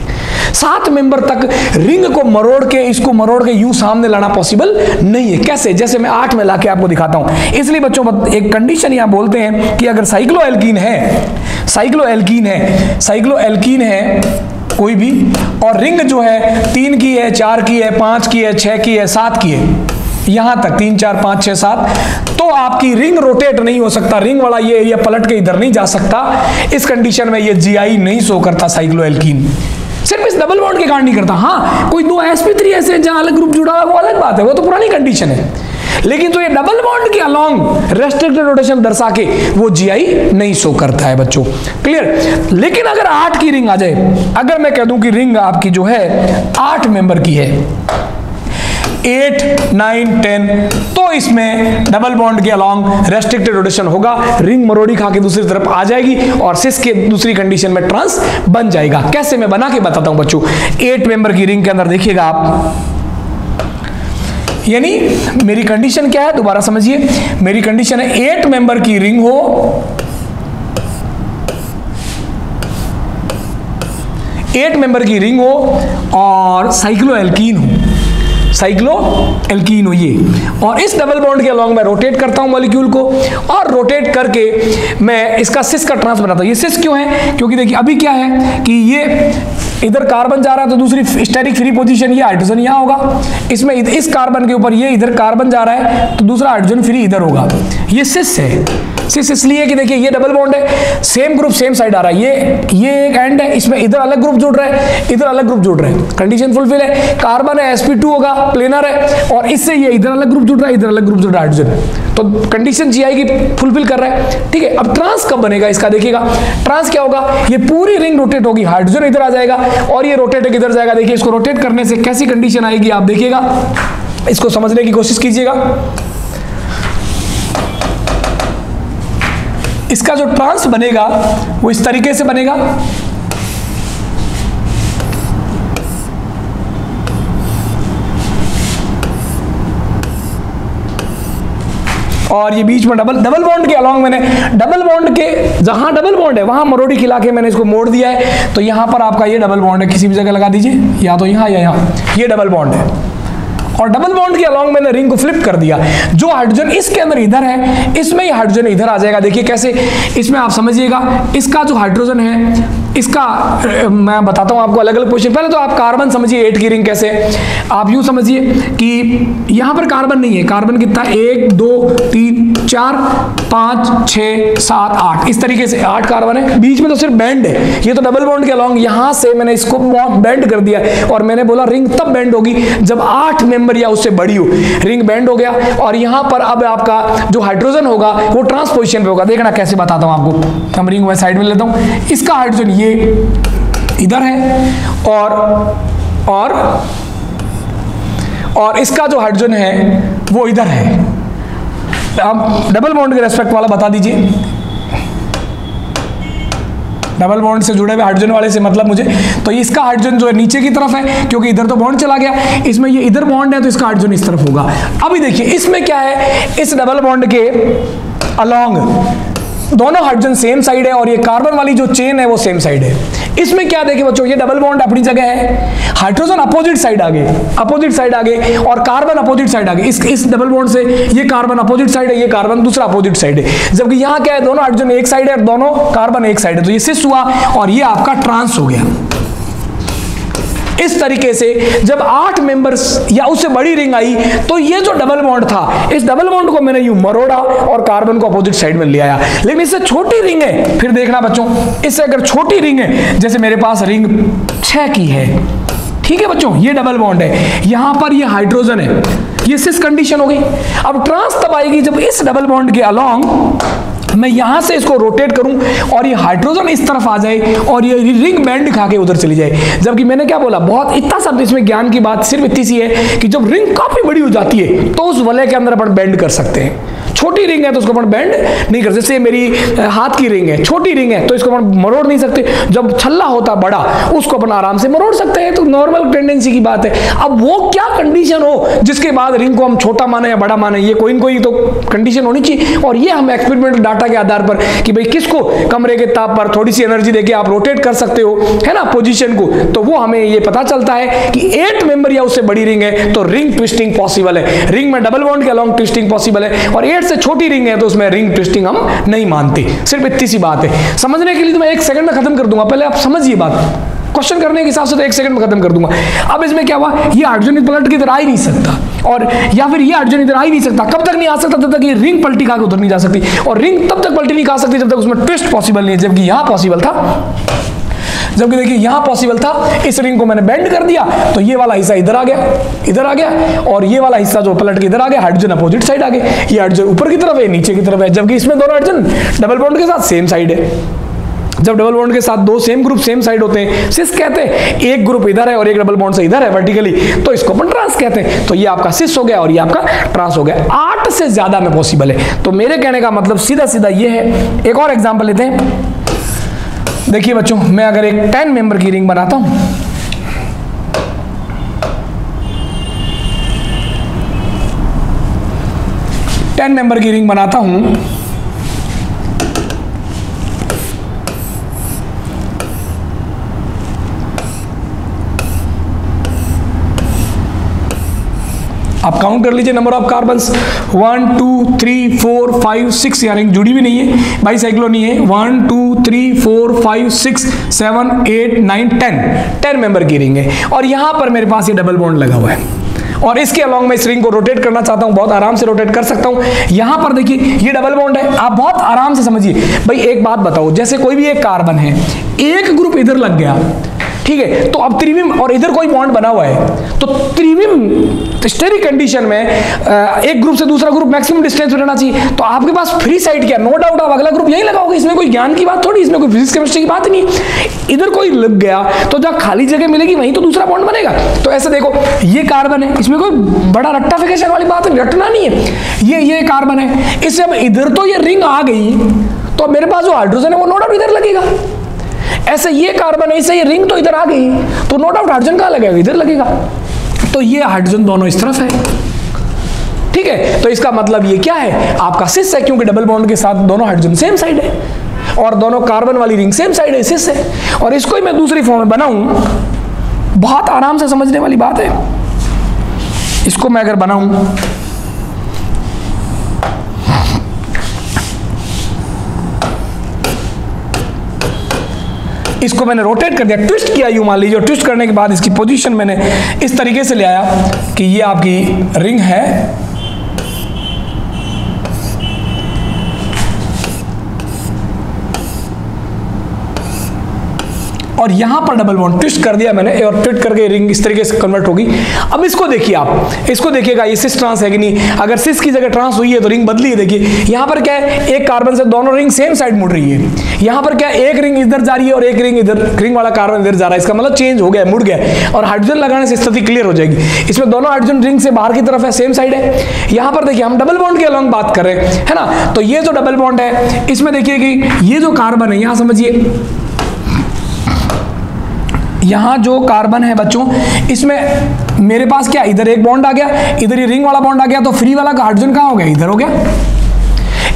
7 मेंबर तक रिंग को मरोड़ के, इसको मरोड़ के यूं सामने लाना पॉसिबल नहीं है। कैसे, जैसे मैं 8 में लाके आपको दिखाता हूं। इसलिए बच्चों एक कंडीशन यहां बोलते हैं कि अगर साइक्लोएल्कीन है कोई भी, और रिंग जो है 3 की है, 4 की है, 5 की है, 6 की है, 7 की है, यहां तक 3 4 5 6 7, तो आपकी रिंग रोटेट नहीं हो सकता, रिंग वाला ये एरिया पलट के इधर नहीं जा सकता। इस कंडीशन में ये जीआई नहीं शो करता साइक्लोएल्कीन, सिर्फ इस डबल बॉन्ड के कारण नहीं करता। हाँ, कोई 2 sp3 ऐसे जहां अलग ग्रुप जुड़ा हुआ वो अलग बात है, वो तो पुरानी कंडीशन है, लेकिन तो ये डबल बॉन्ड के अलोंग रेस्ट्रिक्टेड रोटेशन दर्शा के वो जीआई नहीं शो करता है बच्चों, क्लियर। लेकिन अगर 8 की रिंग आ जाए, अगर मैं कह दूं कि रिंग आपकी जो है 8 मेंबर की है, 8 9 10, तो इसमें डबल बॉन्ड के अलोंग रेस्ट्रिक्टेड रोटेशन होगा, रिंग मरोड़ी खा के दूसरी तरफ आ जाएगी और सिस के दूसरी कंडीशन में ट्रांस बन जाएगा। कैसे, मैं बना के बताता हूं बच्चों। 8 मेंबर की रिंग के अंदर देखिएगा आप, यानी मेरी कंडीशन क्या है, दोबारा समझिए, मेरी कंडीशन है 8 मेंबर की रिंग हो, 8 मेंबर की रिंग हो और साइक्लोएल्कीन हो ये, और इस डबल बॉन्ड के अलोंग मैं रोटेट करता हूं मॉलिक्यूल को, और रोटेट करके मैं इसका सिस का ट्रांस बनाता हूं। ये सिस क्यों है, क्योंकि देखिए अभी क्या है कि ये इधर कार्बन जा रहा है तो दूसरी स्टैटिक फ्री पोजीशन ये हाइड्रोजन यहां होगा, इसमें इस कार्बन के ऊपर ये इधर कार्बन जा रहा है तो दूसरा हाइड्रोजन फ्री इधर होगा। ये सिस है, सिस इसलिए कि देखिए ये डबल बॉन्ड है, सेम ग्रुप सेम साइड आ रहा है, ये एक एंड है, इसमें इधर अलग ग्रुप जुड़ रहा है, इधर अलग ग्रुप जुड़ रहा है, कंडीशन फुलफिल है। कार्बन है sp2 होगा, प्लेनर है, और इससे ये इधर अलग ग्रुप जुड़ रहा है, इधर अलग ग्रुप जुड़ रहा है, हाइड्रोजन, तो कंडीशन जीआई की फुलफिल कर रहा है, ठीक है। अब ट्रांस कब बनेगा इसका, देखिएगा ट्रांस क्या होगा, ये पूरी रिंग रोटेट होगी, हाइड्रोजन इधर आ जाएगा और ये रोटेट इधर जाएगा। देखिए इसको रोटेट करने से कैसी कंडीशन आएगी आप देखिएगा, इसको समझने की कोशिश कीजिएगा। इसका जो ट्रांस बनेगा वो इस तरीके से बनेगा, और ये बीच में डबल बॉन्ड के अलोंग मैंने डबल बॉन्ड के जहां डबल बॉन्ड है वहां मरोड़ी खिला के मैंने इसको मोड़ दिया है, तो यहां पर आपका ये डबल बॉन्ड है, किसी भी जगह लगा दीजिए, या तो यहां या यहां, ये डबल बॉन्ड है, और डबल बॉन्ड के अलोंग मैंने रिंग को फ्लिप कर दिया। जो हाइड्रोजन इसके अंदर इधर है, इसमें ये हाइड्रोजन इधर आ जाएगा। देखिए कैसे, इसमें आप समझिएगा, इसका जो हाइड्रोजन है, इसका मैं बताता हूं आपको अलग अलग पोजीशन। पहले तो आप कार्बन समझिए, 8 की रिंग कैसे, आप यूं समझिए कि यहां पर कार्बन नहीं है, कार्बन कितना, 1 2 3 4 5 6 7 8 इस तरीके से 8 कार्बन है, बीच में तो सिर्फ बैंड है, ये तो डबल बॉन्ड के अलॉन्ग यहां से मैंने इसको बैंड कर दिया और मैंने बोला रिंग तब बैंड होगी जब 8 मेंबर या उससे बड़ी हो। रिंग बैंड हो गया और यहां पर अब आपका जो हाइड्रोजन होगा वो ट्रांस पोजीशन पे होगा। देखना कैसे बताता हूं आपको। हम रिंग में साइड में लेता हूं, इसका हाइड्रोजन ये इधर है और इसका जो हाइड्रोजन है वो इधर है। आप डबल बॉन्ड के रेस्पेक्ट वाला बता दीजिए, डबल बॉन्ड से जुड़े हुए हाइड्रोजन वाले से मतलब मुझे, तो इसका हाइड्रोजन जो है नीचे की तरफ है क्योंकि इधर तो बॉन्ड चला गया, इसमें ये इधर बॉन्ड है तो इसका हाइड्रोजन इस तरफ होगा। अभी देखिए इसमें क्या है, इस डबल बॉन्ड के अलॉन्ग दोनों हाइड्रोजन सेम साइड है और ये कार्बन वाली जो चेन है वो सेम साइड है। इसमें क्या देखिए बच्चों, ये डबल बॉन्ड अपनी जगह है, हाइड्रोजन अपोजिट साइड आ गए और कार्बन अपोजिट साइड आ गए। इस डबल बॉन्ड से ये कार्बन अपोजिट साइड है, ये कार्बन दूसरा अपोजिट साइड है, जबकि यहाँ क्या है, दोनों हाइड्रोजन एक साइड है और दोनों कार्बन एक साइड है, तो ये सिस हुआ और ये आपका ट्रांस हो गया। इस तरीके से जब 8 मेंबर्स या उससे बड़ी रिंग आई तो ये जो डबल बॉन्ड था, इस डबल बॉन्ड को मैंने यूं मरोड़ा और कार्बन को अपोजिट साइड में ले आया। लेकिन इससे छोटी रिंग है, फिर देखना बच्चों, इससे अगर छोटी रिंग है, जैसे मेरे पास रिंग 6 की है, ठीक है बच्चों, ये डबल बॉन्ड है, यहां पर ये हाइड्रोजन है, ये सिस कंडीशन हो गई। अब ट्रांस तब आएगी जब इस डबल बॉन्ड के अलॉन्ग मैं यहां से इसको रोटेट करूं और ये हाइड्रोजन इस तरफ आ जाए और ये रिंग बैंड खा के उधर चली जाए। जबकि मैंने क्या बोला, बहुत इतना सब इसमें ज्ञान की बात सिर्फ इतनी सी है कि जब रिंग काफी बड़ी हो जाती है तो उस वलय के अंदर अपन बैंड कर सकते हैं। छोटी रिंग है तो उसको अपन बैंड नहीं कर सकते, जैसे मेरी हाथ की रिंग है, छोटी रिंग है तो इसको अपन मरोड़ नहीं सकते, जब छल्ला होता बड़ा उसको अपन आराम से मरोड़ सकते हैं, तो नॉर्मल टेंडेंसी की बात है। अब वो क्या कंडीशन हो जिसके बाद रिंग को हम छोटा माने या बड़ा माने, ये कोई न कोई तो कंडीशन होनी चाहिए। और ये हम एक्सपेरिमेंटल डाटा के आधार पर कि भाई किसको कमरे के ताप पर थोड़ी सी एनर्जी देके आप रोटेट कर सकते हो, है ना, पोजीशन को, तो वो हमें ये पता चलता है कि 8 मेंबर या उससे बड़ी रिंग है तो रिंग ट्विस्टिंग पॉसिबल है। रिंग में डबल बॉन्ड के अलॉन्ग ट्विस्टिंग पॉसिबल है और 8 से छोटी रिंग है तो उसमें रिंग ट्विस्टिंग हम नहीं मानते। सिर्फ इतनी सी बात है। समझने के लिए तो मैं 1 सेकंड में खत्म कर दूंगा, पहले आप समझिए बात। क्वेश्चन करने के हिसाब से तो 1 सेकंड में खत्म कर दूंगा। अब इसमें क्या हुआ, ये हाइड्रोजन पलट के इधर आ ही नहीं सकता, और या फिर ये हाइड्रोजन इधर आ ही नहीं सकता। कब तक नहीं आ सकता, तब तक ये रिंग पलटी खा के उधर नहीं जा सकती, और रिंग तब तक पलटी नहीं खा सकती जब तक उसमें ट्विस्ट पॉसिबल नहीं है। जबकि यहां पॉसिबल था, जबकि देखिए यहां पॉसिबल था, इस रिंग को मैंने बेंड कर दिया तो ये वाला हिस्सा इधर आ गया और ये वाला हिस्सा जो पलट के इधर आ गया, हाइड्रोजन अपोजिट साइड आ गए, ये हाइड्रोजन ऊपर की तरफ है, नीचे की तरफ है, जबकि इसमें दोनों हाइड्रोजन डबल बॉन्ड के साथ सेम साइड है। जब डबल बॉन्ड के साथ दो सेम ग्रुप सेम साइड होते हैं, सिस कहते हैं, एक ग्रुप इधर है और एक डबल बॉन्ड से इधर है वर्टिकली, तो इसको अपन ट्रांस कहते हैं। तो ये आपका सिस हो गया और ये आपका ट्रांस हो गया। 8 से ज्यादा में पॉसिबल है। तो मेरे कहने का मतलब सीधा सीधा ये है। एक और एग्जांपल लेते हैं। देखिए बच्चों, मैं अगर एक 10 मेंबर की रिंग बनाता हूं, आप काउंट कर लीजिए नंबर ऑफ कार्बन्स, 1 2 3 4 5 6, यार रिंग जुड़ी भी नहीं है, बाईसाइक्लो नहीं है। 1 2 3 4 5 6 7 8 9 10 मेंबर की रिंग है और यहां पर मेरे पास ये डबल बॉन्ड लगा हुआ है और इसके अलॉन्ग मैं इस रिंग को रोटेट करना चाहता हूं, बहुत आराम से रोटेट कर सकता हूं। यहां पर देखिए ये डबल बॉन्ड है, आप बहुत आराम से समझिए। भाई एक बात बताओ, जैसे कोई भी एक कार्बन है, एक ग्रुप इधर लग गया, ठीक है, तो अब त्रिविम और इधर कोई बॉन्ड बना हुआ है, तो त्रिविम स्टेरिक कंडीशन में एक ग्रुप से दूसरा ग्रुप मैक्सिमम डिस्टेंस पे रहना चाहिए। तो आपके पास फ्री साइड क्या, नो डाउट आप अगला ग्रुप यही लगाओगे, इसमें कोई ज्ञान की बात थोड़ी, इसमें कोई फिजिक्स केमिस्ट्री की बात नहीं। इधर कोई लग गया तो जहां खाली जगह मिलेगी वहीं तो दूसरा बॉन्ड बनेगा। तो ऐसे देखो, ये कार्बन है, इसमें कोई बड़ा रट्टाफिकेशन वाली बात नहीं, रटना नहीं है। ये कार्बन है, इससे अब इधर तो ये रिंग आ गई तो मेरे पास जो हाइड्रोजन है वो नो डाउट इधर लगेगा। ऐसे ये कार्बन है, इससे ये रिंग तो इधर आ गई तो नो डाउट हाइड्रोजन कहां लगेगा, इधर लगेगा। तो ये हाइड्रोजन दोनों इस तरफ है, ठीक है। तो इसका मतलब ये क्या है, आपका सिस है, क्योंकि डबल बॉन्ड के साथ दोनों हाइड्रोजन सेम साइड है और दोनों कार्बन वाली रिंग सेम साइड है, सिस है। और इसको ही मैं दूसरी फॉर्म में बनाऊं, बहुत आराम से समझने वाली बात है। इसको मैं अगर बनाऊं, इसको मैंने रोटेट कर दिया, ट्विस्ट किया, यूं मान लीजिए, ट्विस्ट करने के बाद इसकी पोजीशन मैंने इस तरीके से ले आया कि ये आपकी रिंग है और यहां पर डबल बॉन्ड ट्विस्ट कर दिया मैंने, और ट्विस्ट करके रिंग इस तरीके से कन्वर्ट होगी। अब इसको देखिए, आप इसको देखिएगा, ये सिस ट्रांस है कि नहीं। अगर सिस की जगह ट्रांस हुई है तो रिंग बदली है। देखिए यहां पर क्या है, एक कार्बन से दोनों रिंग सेम साइड मुड़ रही है। यहां पर क्या है, एक रिंग इधर जा रही है और एक रिंग इधर, रिंग वाला कार्बन इधर जा रहा है। इसका मतलब चेंज हो गया, मुड़ गया, और हाइड्रोजन लगाने से स्थिति क्लियर हो जाएगी। इसमें दोनों हाइड्रोजन रिंग से बाहर की तरफ है, सेम साइड है। यहां पर देखिए हम डबल बॉन्ड के अलॉन्ग बात कर रहे हैं, है ना। तो ये जो डबल बॉन्ड है, इसमें देखिए कि ये जो कार्बन है, यहां समझिए, यहां जो कार्बन है बच्चों, इसमें मेरे पास क्या, इधर एक बॉन्ड आ गया, इधर ये रिंग वाला बॉन्ड आ गया, तो फ्री वाला हाइड्रोजन कहां हो गया, इधर हो गया।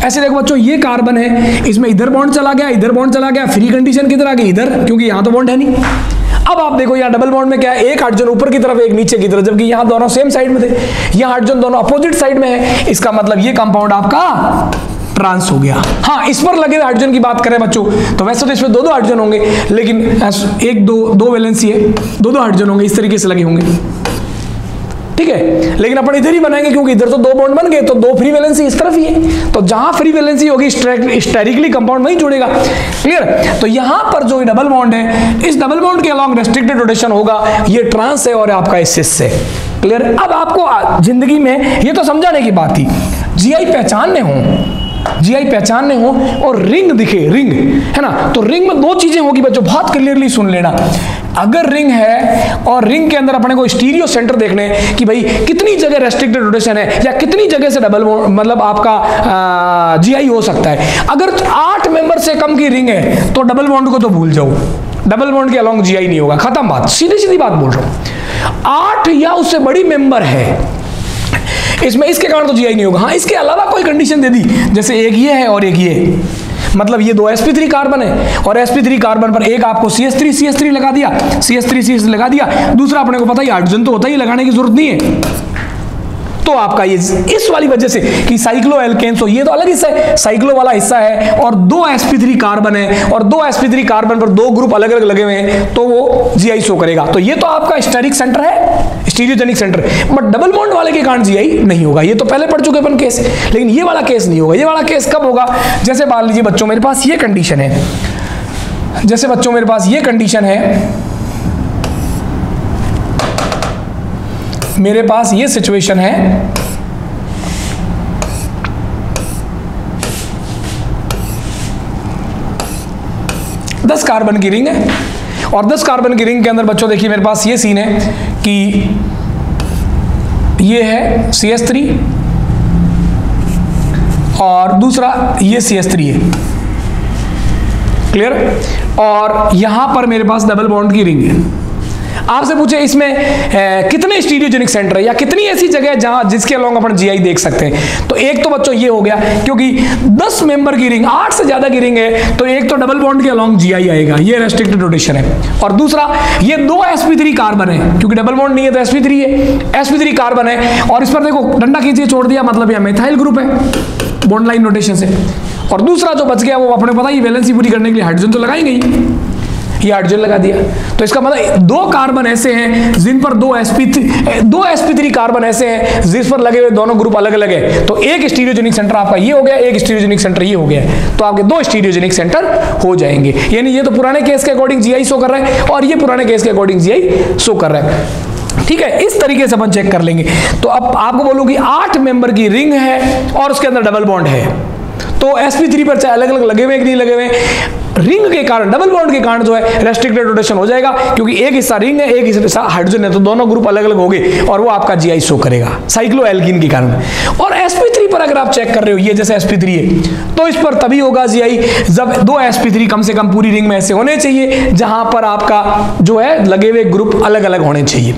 ऐसे देखो बच्चों, ये कार्बन है, इसमें इधर बॉन्ड चला गया, इधर बॉन्ड चला गया, फ्री कंडीशन किधर आ गई, इधर, क्योंकि यहां तो बॉन्ड है नहीं। अब आप देखो यहाँ डबल बॉन्ड में क्या है, एक हाइड्रोजन ऊपर की तरफ, एक नीचे की तरफ, जबकि यहाँ दोनों सेम साइड में थे। यहाँ हाइड्रोजन दोनों अपोजिट साइड में है। इसका मतलब ये कंपाउंड आपका ट्रांस हो गया। हाँ, इस पर लगे हुए हाइड्रोजन की बात करें बच्चों, तो वैसे तो इसमें दो हाइड्रोजन होंगे, लेकिन एक दो वैलेंसी है, दो हाइड्रोजन होंगे, इस तरीके से लगे होंगे, ठीक है। लेकिन अपन इधर ही बनाएंगे, क्योंकि इधर तो दो बॉन्ड बन गए, तो दो फ्री वैलेंसी इस तरफ ही है। तो जहां फ्री वैलेंसी होगी स्टेरिकली कंपाउंड वहीं जुड़ेगा। क्लियर। तो यहां पर जो डबल बॉन्ड है, इस डबल बॉन्ड के अलॉन्ग रेस्ट्रिक्टेड रोटेशन होगा, ये ट्रांस है और आपका सिस है। क्लियर। अब आपको जिंदगी में ये तो समझाने की बात थी, जीआई पहचानने हो और रिंग दिखे, रिंग है ना, तो रिंग में दो चीजें होगी बच्चों, बहुत क्लियरली सुन लेना। अगर रिंग है और रिंग के अंदर अपने को स्टीरियो सेंटर देखने कि भाई कितनी जगह रेस्ट्रिक्टेड रोटेशन है, या कितनी जगह से डबल मतलब आपका जीआई हो सकता है। अगर 8 मेंबर से कम की रिंग है तो डबल बॉन्ड को तो भूल जाओ, डबल बॉन्ड के अलॉन्ग जीआई नहीं होगा, खत्म बात, सीधी सीधी बात बोल रहा हूं। 8 या उससे बड़ी मेंबर है इसमें, इसके कारण तो जीआई नहीं होगा। हाँ, इसके अलावा कोई कंडीशन दे दी, जैसे एक ये है और एक ये, मतलब ये दो sp3 कार्बन है और sp3 कार्बन पर एक आपको CH3 लगा दिया, CH3 लगा दिया, दूसरा अपने को पता ही हाइड्रोजन तो होता ही, लगाने की जरूरत नहीं है। तो आपका ये इस वाली वजह से कि साइक्लो एल्केन, तो ये तो अलग हिस्सा है, साइक्लो वाला हिस्सा है, और दो sp3 कार्बन है, और दो sp3 कार्बन पर दो ग्रुप अलग अलग लगे हुए हैं, तो वो जीआई शो करेगा। तो ये तो आपका स्टेरिक सेंटर है, stereogenic centre, but double bond वाले के कारण जीआई नहीं होगा। ये तो पहले पढ़ चुके अपन केस, लेकिन ये वाला केस नहीं होगा। ये वाला केस कब होगा, जैसे मान लीजिए बच्चों मेरे पास ये कंडीशन है, जैसे बच्चों मेरे पास ये कंडीशन है, मेरे पास ये सिचुएशन है, दस कार्बन की रिंग है, और 10 कार्बन की रिंग के अंदर बच्चों देखिए मेरे पास ये सीन है कि ये है CH3 और दूसरा ये CH3 है। क्लियर। और यहां पर मेरे पास डबल बॉन्ड की रिंग है। आपसे पूछे इसमें कितने स्टीरियोजेनिक सेंटर है, या कितनी ऐसी जगह है जहां जिसके अलॉन्ग अपन जीआई देख सकते हैं, तो एक तो बच्चों ये हो गया, क्योंकि 10 मेंबर की रिंग, 8 से ज्यादा की रिंग है, तो एक तो डबल बॉन्ड के अलॉन्ग जीआई आएगा, ये रेस्ट्रिक्टेड रोटेशन है। और दूसरा ये दो sp3 कार्बन है, क्योंकि डबल बॉन्ड नहीं है तो sp3 है, sp3 कार्बन है, और इस पर देखो डंडा खींचिए छोड़ दिया, मतलब यह मेथाइल ग्रुप है बॉन्ड लाइन रोटेशन से। और दूसरा जो बच गया वो अपने पता ही वैलेंसी पूरी करने के लिए हाइड्रोजन तो लगाएंगे ही, ये हाइड्रोजन लगा दिया। तो इसका मतलब दो कार्बन ऐसे हैं जिन पर दो sp3 कार्बन ऐसे हैं जिस पर लगे हुए दोनों ग्रुप अलग अलग है, तो एक स्टीरियोजेनिक सेंटर आपका ये हो गया, एक स्टीरियोजेनिक सेंटर ये हो गया, तो आपके दो स्टीरियोजेनिक सेंटर हो जाएंगे। यानी ये तो पुराने केस के अकॉर्डिंग जीआई शो कर रहा है और ये पुराने केस के अकॉर्डिंग जीआई शो कर रहा है। ठीक है, इस तरीके से अपन चेक कर लेंगे। तो अब आपको बोलूं कि 8 मेंबर की रिंग है और उसके अंदर डबल बॉन्ड है, तो sp3 पर चाहे अलग अलग लगे हुए कि नहीं लगे हुए, रिंग के कारण, डबल बॉन्ड के कारण जो है रेस्ट्रिक्टेड रोटेशन हो जाएगा, क्योंकि एक हिस्सा रिंग है, एक हिस्सा हाइड्रोजन है, तो दोनों ग्रुप अलग अलग हो गए और वो आपका जीआई शो करेगा साइक्लो एल्कीन के कारण। और sp3 पर अगर आप चेक कर रहे हो, ये जैसे sp3 है, तो इस पर तभी होगा जीआई जब दो sp3 कम से कम पूरी रिंग में ऐसे होने चाहिए जहां पर आपका जो है लगे हुए ग्रुप अलग अलग होने चाहिए।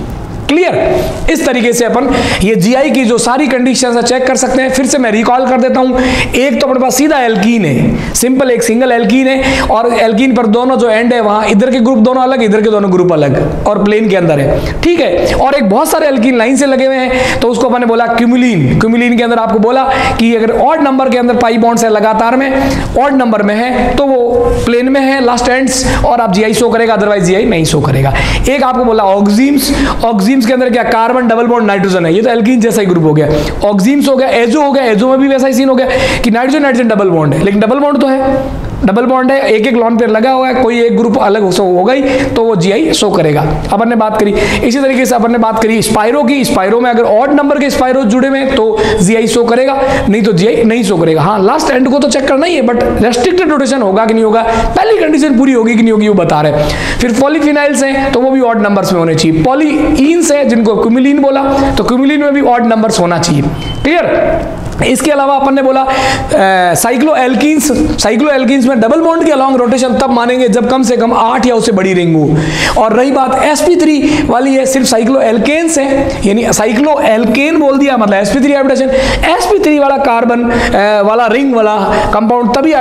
क्लियर। इस तरीके से अपन ये जीआई की जो सारी कंडीशंस है चेक कर सकते हैं। फिर से मैं रिकॉल कर देता हूं, एक तो अपने पास सीधा एल्कीन है, सिंपल एक सिंगल एल्कीन है, और एल्कीन पर दोनों जो एंड है वहां इधर के ग्रुप दोनों अलग, इधर के दोनों ग्रुप अलग, और प्लेन के अंदर है। ठीक है। और एक बहुत सारे एल्कीन लाइन से लगे हुए हैं, तो उसको अपन ने बोला क्यूमुलिन। क्यूमुलिन के अंदर आपको बोला कि अगर ऑड नंबर के अंदर पाई बॉन्ड्स है लगातार में, ऑड नंबर में है तो वो प्लेन में है लास्ट एंड्स, और आप जीआई शो करेगा, अदरवाइज जीआई नहीं शो करेगा। एक आपको बोला ऑक्सीम्स। ऑक्सीम्स के अंदर क्या, कार्बन डबल बॉन्ड नाइट्रोजन है, ये तो एल्कीन जैसा ही ग्रुप हो गया। ऑक्सीम्स हो गया, एजो हो गया, एजो में भी वैसा ही सीन हो गया कि नाइट्रोजन नाइट्रोजन डबल बॉन्ड है, लेकिन डबल बॉन्ड तो है, डबल बॉन्ड है, एक एक लॉन पेयर लगा हुआ है, कोई एक ग्रुप अलग हो गई तो वो जीआई शो करेगा। अपन ने बात करी इसी तरीके से अपन ने बात करी स्पाइरो की। स्पाइरो में अगर ऑड नंबर के स्पाइरो जुड़े हुए तो जीआई शो करेगा, नहीं तो जीआई नहीं शो करेगा। हाँ, लास्ट एंड को तो चेक करना ही है, बट रेस्ट्रिक्टेड रोटेशन होगा कि नहीं होगा, पहली कंडीशन पूरी होगी कि नहीं होगी वो बता रहे। फिर पॉलीफिनाइल्स हैं तो वो भी ऑड नंबर्स में होने चाहिए। पॉलीइन्स है जिनको क्यूमिलीन बोला, तो क्यूमिलीन में भी ऑड नंबर्स होना चाहिए। क्लियर? इसके अलावा अपन ने बोला साइक्लोएल्कीन्स। साइक्लोएल्कीन्स में डबल बॉन्ड के अलॉन्ग रोटेशन तब मानेंगे जब कम से कम 8 या उससे बड़ी रिंग हो। और रही बात sp3 वाली है, सिर्फ साइक्लोएल्केन्स है, यानी साइक्लोएल्केन बोल दिया मतलब sp3 हाइब्रिडेशन। sp3 वाला कार्बन वाला रिंग वाला कंपाउंड तभी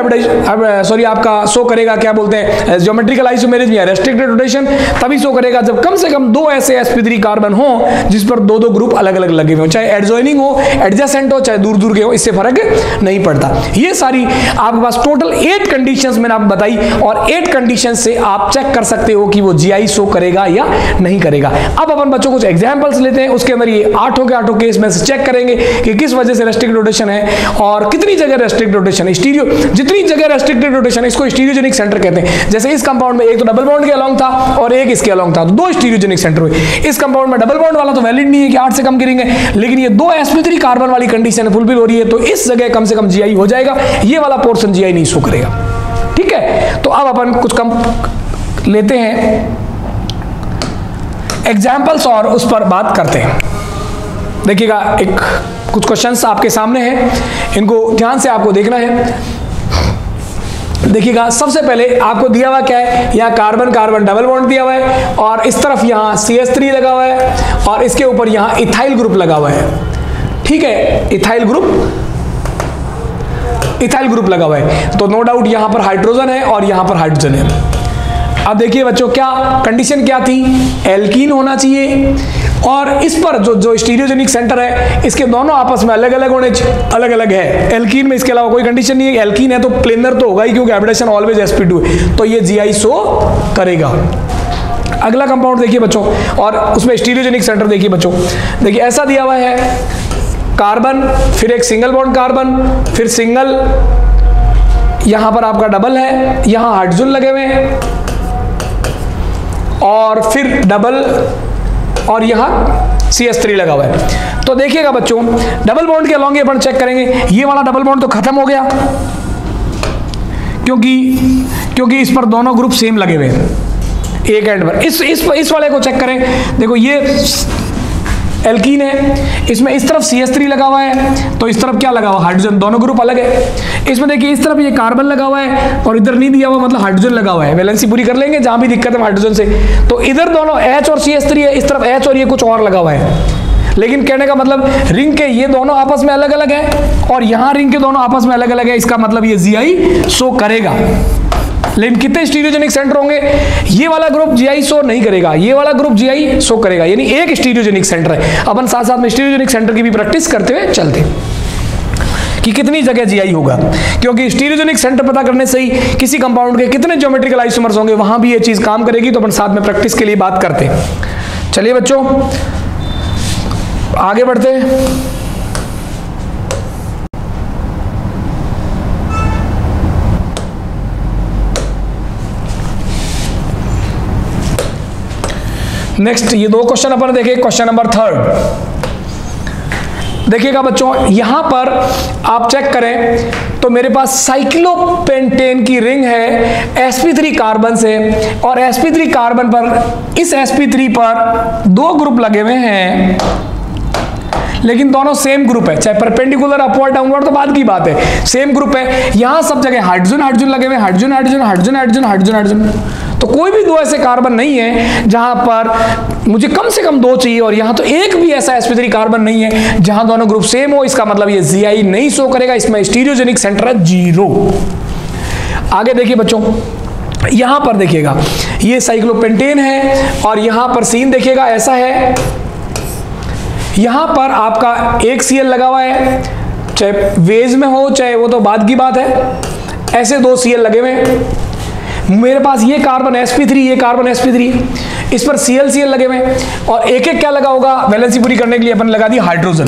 सॉरी आपका शो करेगा, क्या बोलते हैं, ज्योमेट्रिकल आइसोमेरिज्म या रेस्ट्रिक्टेड रोटेशन तभी शो करेगा जब कम से कम 2 ऐसे sp3 कार्बन हो जिस पर 2-2 ग्रुप अलग अलग लगे हुए हो, चाहे एडजॉइनिंग हो, एडजेसेंट हो, चाहे दूर दूर के हो, इससे फर्क नहीं पड़ता। ये सारी आपके पास टोटल 8 कंडीशंस मैंने आपको बताई, और 8 कंडीशंस से आप चेक कर सकते हो कि वो जीआई शो करेगा या नहीं करेगा। अब अपन बच्चों कुछ एग्जांपल्स लेते हैं, उसके अंदर ये 8 के 8 केस में से चेक करेंगे कि किस वजह से रेस्ट्रिक्टेड रोटेशन है और कितनी जगह रेस्ट्रिक्टेड रोटेशन है। स्टीरियो जितनी जगह रेस्ट्रिक्टेड रोटेशन है इसको स्टीरियोजेनिक सेंटर कहते हैं। जैसे इस कंपाउंड में एक तो डबल बॉन्ड के अलॉन्ग था और एक इसके अलॉन्ग था, तो 2 स्टीरियोजेनिक सेंटर हुए। इस कंपाउंड में डबल बॉन्ड वाला तो वैलिड नहीं है कि 8 से कम गिरेंगे, लेकिन ये 2 sp3 कार्बन वाली कंडीशन फुलफिल हो रही है, तो इस जगह कम से कम जीआई हो जाएगा, ये वाला पोर्शन जीआई नहीं शो करेगा। ठीक है, तो अब अपन कुछ कम लेते हैं एग्जाम्पल्स और उस पर बात करते हैं। देखिएगा, एक कुछ क्वेश्चंस आपके सामने हैं, इनको ध्यान से आपको देखना है। देखिएगा, सबसे पहले आपको दिया हुआ क्या है, यहाँ कार्बन कार्बन डबल बॉन्ड दिया हुआ है और इस तरफ यहाँ CH3 लगा हुआ है और इसके ऊपर यहाँ इथाइल ग्रुप लगा हुआ है। ठीक है, इथाइल ग्रुप लगा हुआ है, तो नो डाउट यहां पर हाइड्रोजन है और यहां पर हाइड्रोजन है। अब देखिए बच्चों, क्या कंडीशन क्या थी, एल्कीन होना चाहिए और इस पर जो स्टीरियोजेनिक सेंटर है इसके दोनों आपस में अलग अलग होने चाहिए, अलग अलग है। एल्कीन में इसके अलावा कोई कंडीशन नहीं है, एल्कीन है तो प्लेनर तो होगा ही क्योंकि हाइब्रिडेशन ऑलवेज sp2 है, तो ये जीआई शो करेगा। अगला कंपाउंड देखिए बच्चों, और उसमें स्टीरियोजेनिक सेंटर देखिए बच्चों, देखिए ऐसा दिया हुआ है कार्बन, फिर एक सिंगल बॉन्ड कार्बन, फिर सिंगल, यहां पर आपका डबल है, यहां हाइड्रोजन लगे हुए हैं और फिर डबल और यहां CH3 लगा हुआ है। तो देखिएगा बच्चों, डबल बॉन्ड के अलॉन्ग अपन चेक करेंगे, ये वाला डबल बॉन्ड तो खत्म हो गया क्योंकि इस पर दोनों ग्रुप सेम लगे हुए हैं एक एंड पर। इस वाले को चेक करें, देखो ये एल्कीन है, इसमें इस तरफ CH3 लगा हुआ है तो इस तरफ क्या लगा हुआ, हाइड्रोजन, दोनों ग्रुप अलग है। इसमें देखिए इस तरफ ये कार्बन लगा हुआ है और इधर नहीं दिया हुआ, मतलब हाइड्रोजन लगा हुआ है। वैलेंसी पूरी कर लेंगे जहां भी दिक्कत है हाइड्रोजन से, तो इधर दोनों H और CH3 है, इस तरफ H और ये कुछ और लगा हुआ है। लेकिन कहने का मतलब रिंग के ये दोनों आपस में अलग अलग है और यहां रिंग के दोनों आपस में अलग अलग है, इसका मतलब ये जीआई शो करेगा। लेकिन कितने स्टीरियोजेनिक सेंटर होंगे, ये वाला ग्रुप जीआई शो नहीं करेगा, ये वाला ग्रुप जीआई शो करेगा, यानी एक स्टीरियोजेनिक सेंटर है। अपन साथ साथ में स्टीरियोजेनिक सेंटर की भी प्रैक्टिस करते हुए चलते कि कितनी जगह जीआई होगा, क्योंकि स्टीरियोजेनिक सेंटर पता करने से ही किसी कंपाउंड के कितने ज्योमेट्रिकल आइसोमर्स होंगे वहां भी ये चीज काम करेगी। तो अपन साथ में प्रैक्टिस के लिए बात करते हैं। चलिए बच्चों आगे बढ़ते हैं। नेक्स्ट ये 2 क्वेश्चन अपन देखें। क्वेश्चन नंबर 3 देखिएगा बच्चों, यहां पर आप चेक करें तो मेरे पास साइक्लोपेंटेन की रिंग है sp3 कार्बन से, और sp3 कार्बन पर इस sp3 पर 2 ग्रुप लगे हुए हैं, लेकिन दोनों सेम ग्रुप है, चाहे परपेंडिकुलर अपवर्ड डाउनवर्ड तो बाद की बात है, सेम ग्रुप है। यहां सब जगह हाइड्रोजन हाइड्रोजन लगे हुए, hydrogen hydrogen hydrogen hydrogen hydrogen hydrogen, तो कोई भी 2 ऐसे कार्बन नहीं है जहां पर मुझे कम से कम 2 चाहिए, और यहां तो एक भी ऐसा sp3 कार्बन नहीं है जहां दोनों ग्रुप सेम हो। इसका मतलब ये जीआई नहीं शो करेगा, इसमें स्टीरियोजेनिक सेंटर है 0। आगे देखिए बच्चों, यहां पर देखिएगा ये साइक्लोपेंटेन है और यहां पर सीन देखिएगा ऐसा है, यहां पर आपका एक Cl लगा हुआ है, चाहे वेज में हो चाहे वो तो बाद की बात है, ऐसे 2 Cl लगे हुए हैं। मेरे पास ये कार्बन sp3, ये कार्बन sp3, इस पर Cl लगे हुए हैं और एक एक क्या लगा होगा, वैलेंसी पूरी करने के लिए अपन लगा दी हाइड्रोजन।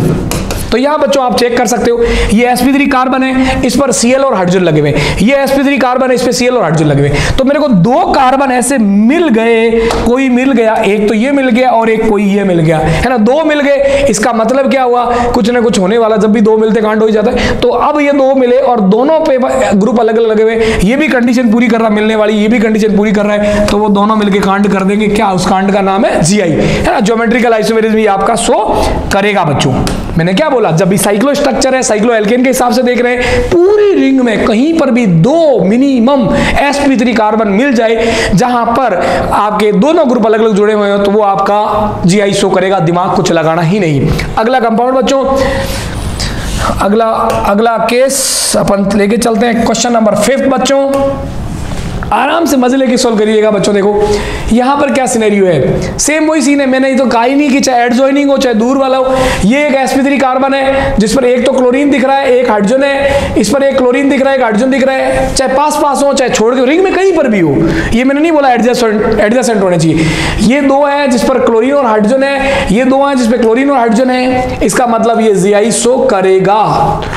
तो यहां बच्चों आप चेक कर सकते हो, ये sp3 कार्बन है, इस पर Cl और हाइड्रोजन लगे हुए, ये sp3 कार्बन है, इस पे Cl और हाइड्रोजन लगे हुए। तो मेरे को दो कार्बन ऐसे मिल गए, कोई मिल गया, एक तो ये मिल गया और एक कोई ये मिल गया, है ना, दो मिल गए। इसका मतलब क्या हुआ, कुछ ना कुछ होने वाला, जब भी दो मिलते कांड हो जाता है। तो अब ये दो मिले और दोनों पे ग्रुप अलग अलग लगे हुए, ये भी कंडीशन पूरी कर रहा मिलने वाली, ये भी कंडीशन पूरी कर रहा है, तो वो दोनों मिलके कांड कर देंगे। क्या, उस कांड का नाम है GI, है ना, ज्योमेट्रिकल आइसोमेरिज्म भी आपका शो करेगा बच्चों। मैंने क्या बोला, जब भी साइक्लो स्ट्रक्चर है, साइक्लो एल्केन के हिसाब से देख रहे हैं, पूरी रिंग में कहीं पर भी दो मिनिमम sp3 कार्बन मिल जाए जहां पर आपके दोनों ग्रुप अलग अलग जुड़े हुए हो, तो वो आपका GI शो करेगा, दिमाग कुछ लगाना ही नहीं। अगला कंपाउंड बच्चों, अगला केस अपन लेके चलते हैं, क्वेश्चन नंबर 5 बच्चों, आराम से मजे लेके सॉल्व करिएगा बच्चों। देखो यहां पर क्या सिनेरियो है, सेम वही सीन है, मैंने तो कहा ही नहीं कि चाहे एडजॉइनिंग हो चाहे दूर वाला हो। ये एक sp3 कार्बन है जिस पर एक तो क्लोरीन दिख रहा है, एक हाइड्रोजन है, इस पर एक क्लोरीन दिख रहा है, एक हाइड्रोजन दिख रहा है, चाहे पास पास हो चाहे छोड़ के, रिंग में कहीं पर भी हो, ये मैंने नहीं बोला एडजेसेंट होने चाहिए। ये दो है जिस पर क्लोरीन और हाइड्रोजन है, ये दो है जिस पर क्लोरीन और हाइड्रोजन है, इसका मतलब ये GI शो करेगा।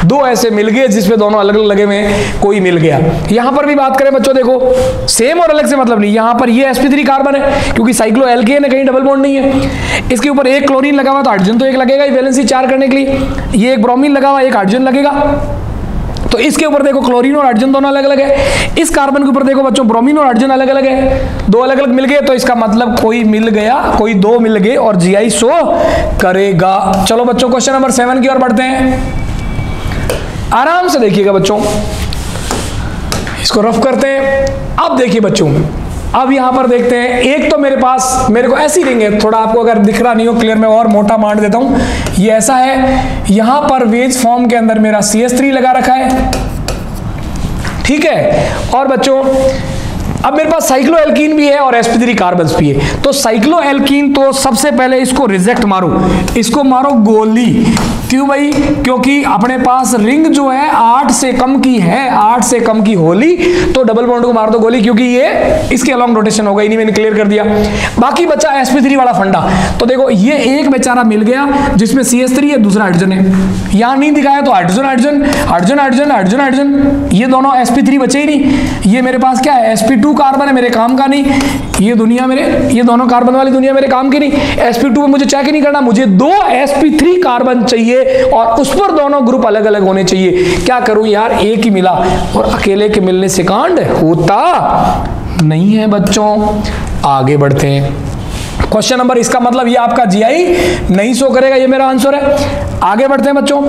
दो ऐसे मिल गए जिसपे दोनों अलग अलग लगे हुए, कोई मिल गया। यहां पर भी बात करें बच्चों, देखो सेम और अलग से मतलब नहीं, यहां पर ये sp3 कार्बन है क्योंकि साइक्लो एल्केन है, कहीं डबल बॉन्ड नहीं है। इसके ऊपर एक क्लोरीन लगा हुआ तो हाइड्रोजन तो एक लगेगा ही वैलेंसी 4 करने के लिए, ये एक ब्रोमीन लगा हुआ, एक हाइड्रोजन लगेगा। तो इसके ऊपर देखो क्लोरीन और हाइड्रोजन दोनों अलग अलग है, इस कार्बन के ऊपर देखो बच्चों ब्रोमीन और हाइड्रोजन अलग अलग है, दो अलग अलग मिल गए, तो इसका मतलब कोई मिल गया, कोई दो मिल गए और GI शो करेगा। चलो बच्चों क्वेश्चन नंबर 7 की ओर बढ़ते हैं, आराम से देखिएगा बच्चों, इसको रफ करते हैं। अब देखिए बच्चों, अब यहां पर देखते हैं, एक तो मेरे को ऐसी रिंग है, थोड़ा आपको अगर दिख रहा नहीं हो क्लियर, मैं और मोटा मान देता हूं, ये ऐसा है, यहां पर वेज फॉर्म के अंदर मेरा CH3 लगा रखा है, ठीक है। और बच्चों अब मेरे पास साइक्लो एल्कीन भी है और sp3 कार्बन भी है। तो साइक्लो एल्कीन तो सबसे पहले इसको रिजेक्ट मारो, इसको मारो गोली। क्यों भाई, क्योंकि अपने पास रिंग जो है 8 से कम की है, 8 से कम की होली, तो डबल बॉन्ड को मार दो गोली, क्योंकि ये इसके अलॉन्ग रोटेशन होगा, इन्हीं मैंने क्लियर कर दिया। बाकी बचा sp3 वाला फंडा। तो देखो ये एक बेचारा मिल गया जिसमें CH3 है, दूसरा हाइड्रोजन है, यहां नहीं दिखाया तो hydrogen hydrogen hydrogen hydrogen hydrogen hydrogen, ये दोनों sp3 बचे ही नहीं। ये मेरे पास क्या है, sp2 कार्बन है, मेरे काम का नहीं, ये दोनों कार्बन वाली दुनिया मेरे काम की नहीं। sp2 में मुझे चेक ही नहीं करना, मुझे दो sp3 कार्बन चाहिए और उस पर दोनों ग्रुप अलग अलग होने चाहिए। क्या करूं यार, एक ही मिला और अकेले के मिलने से कांड होता नहीं है बच्चों। आगे बढ़ते हैं, क्वेश्चन नंबर, इसका मतलब ये आपका GI नहीं शो करेगा, ये मेरा आंसर है। आगे बढ़ते हैं बच्चों,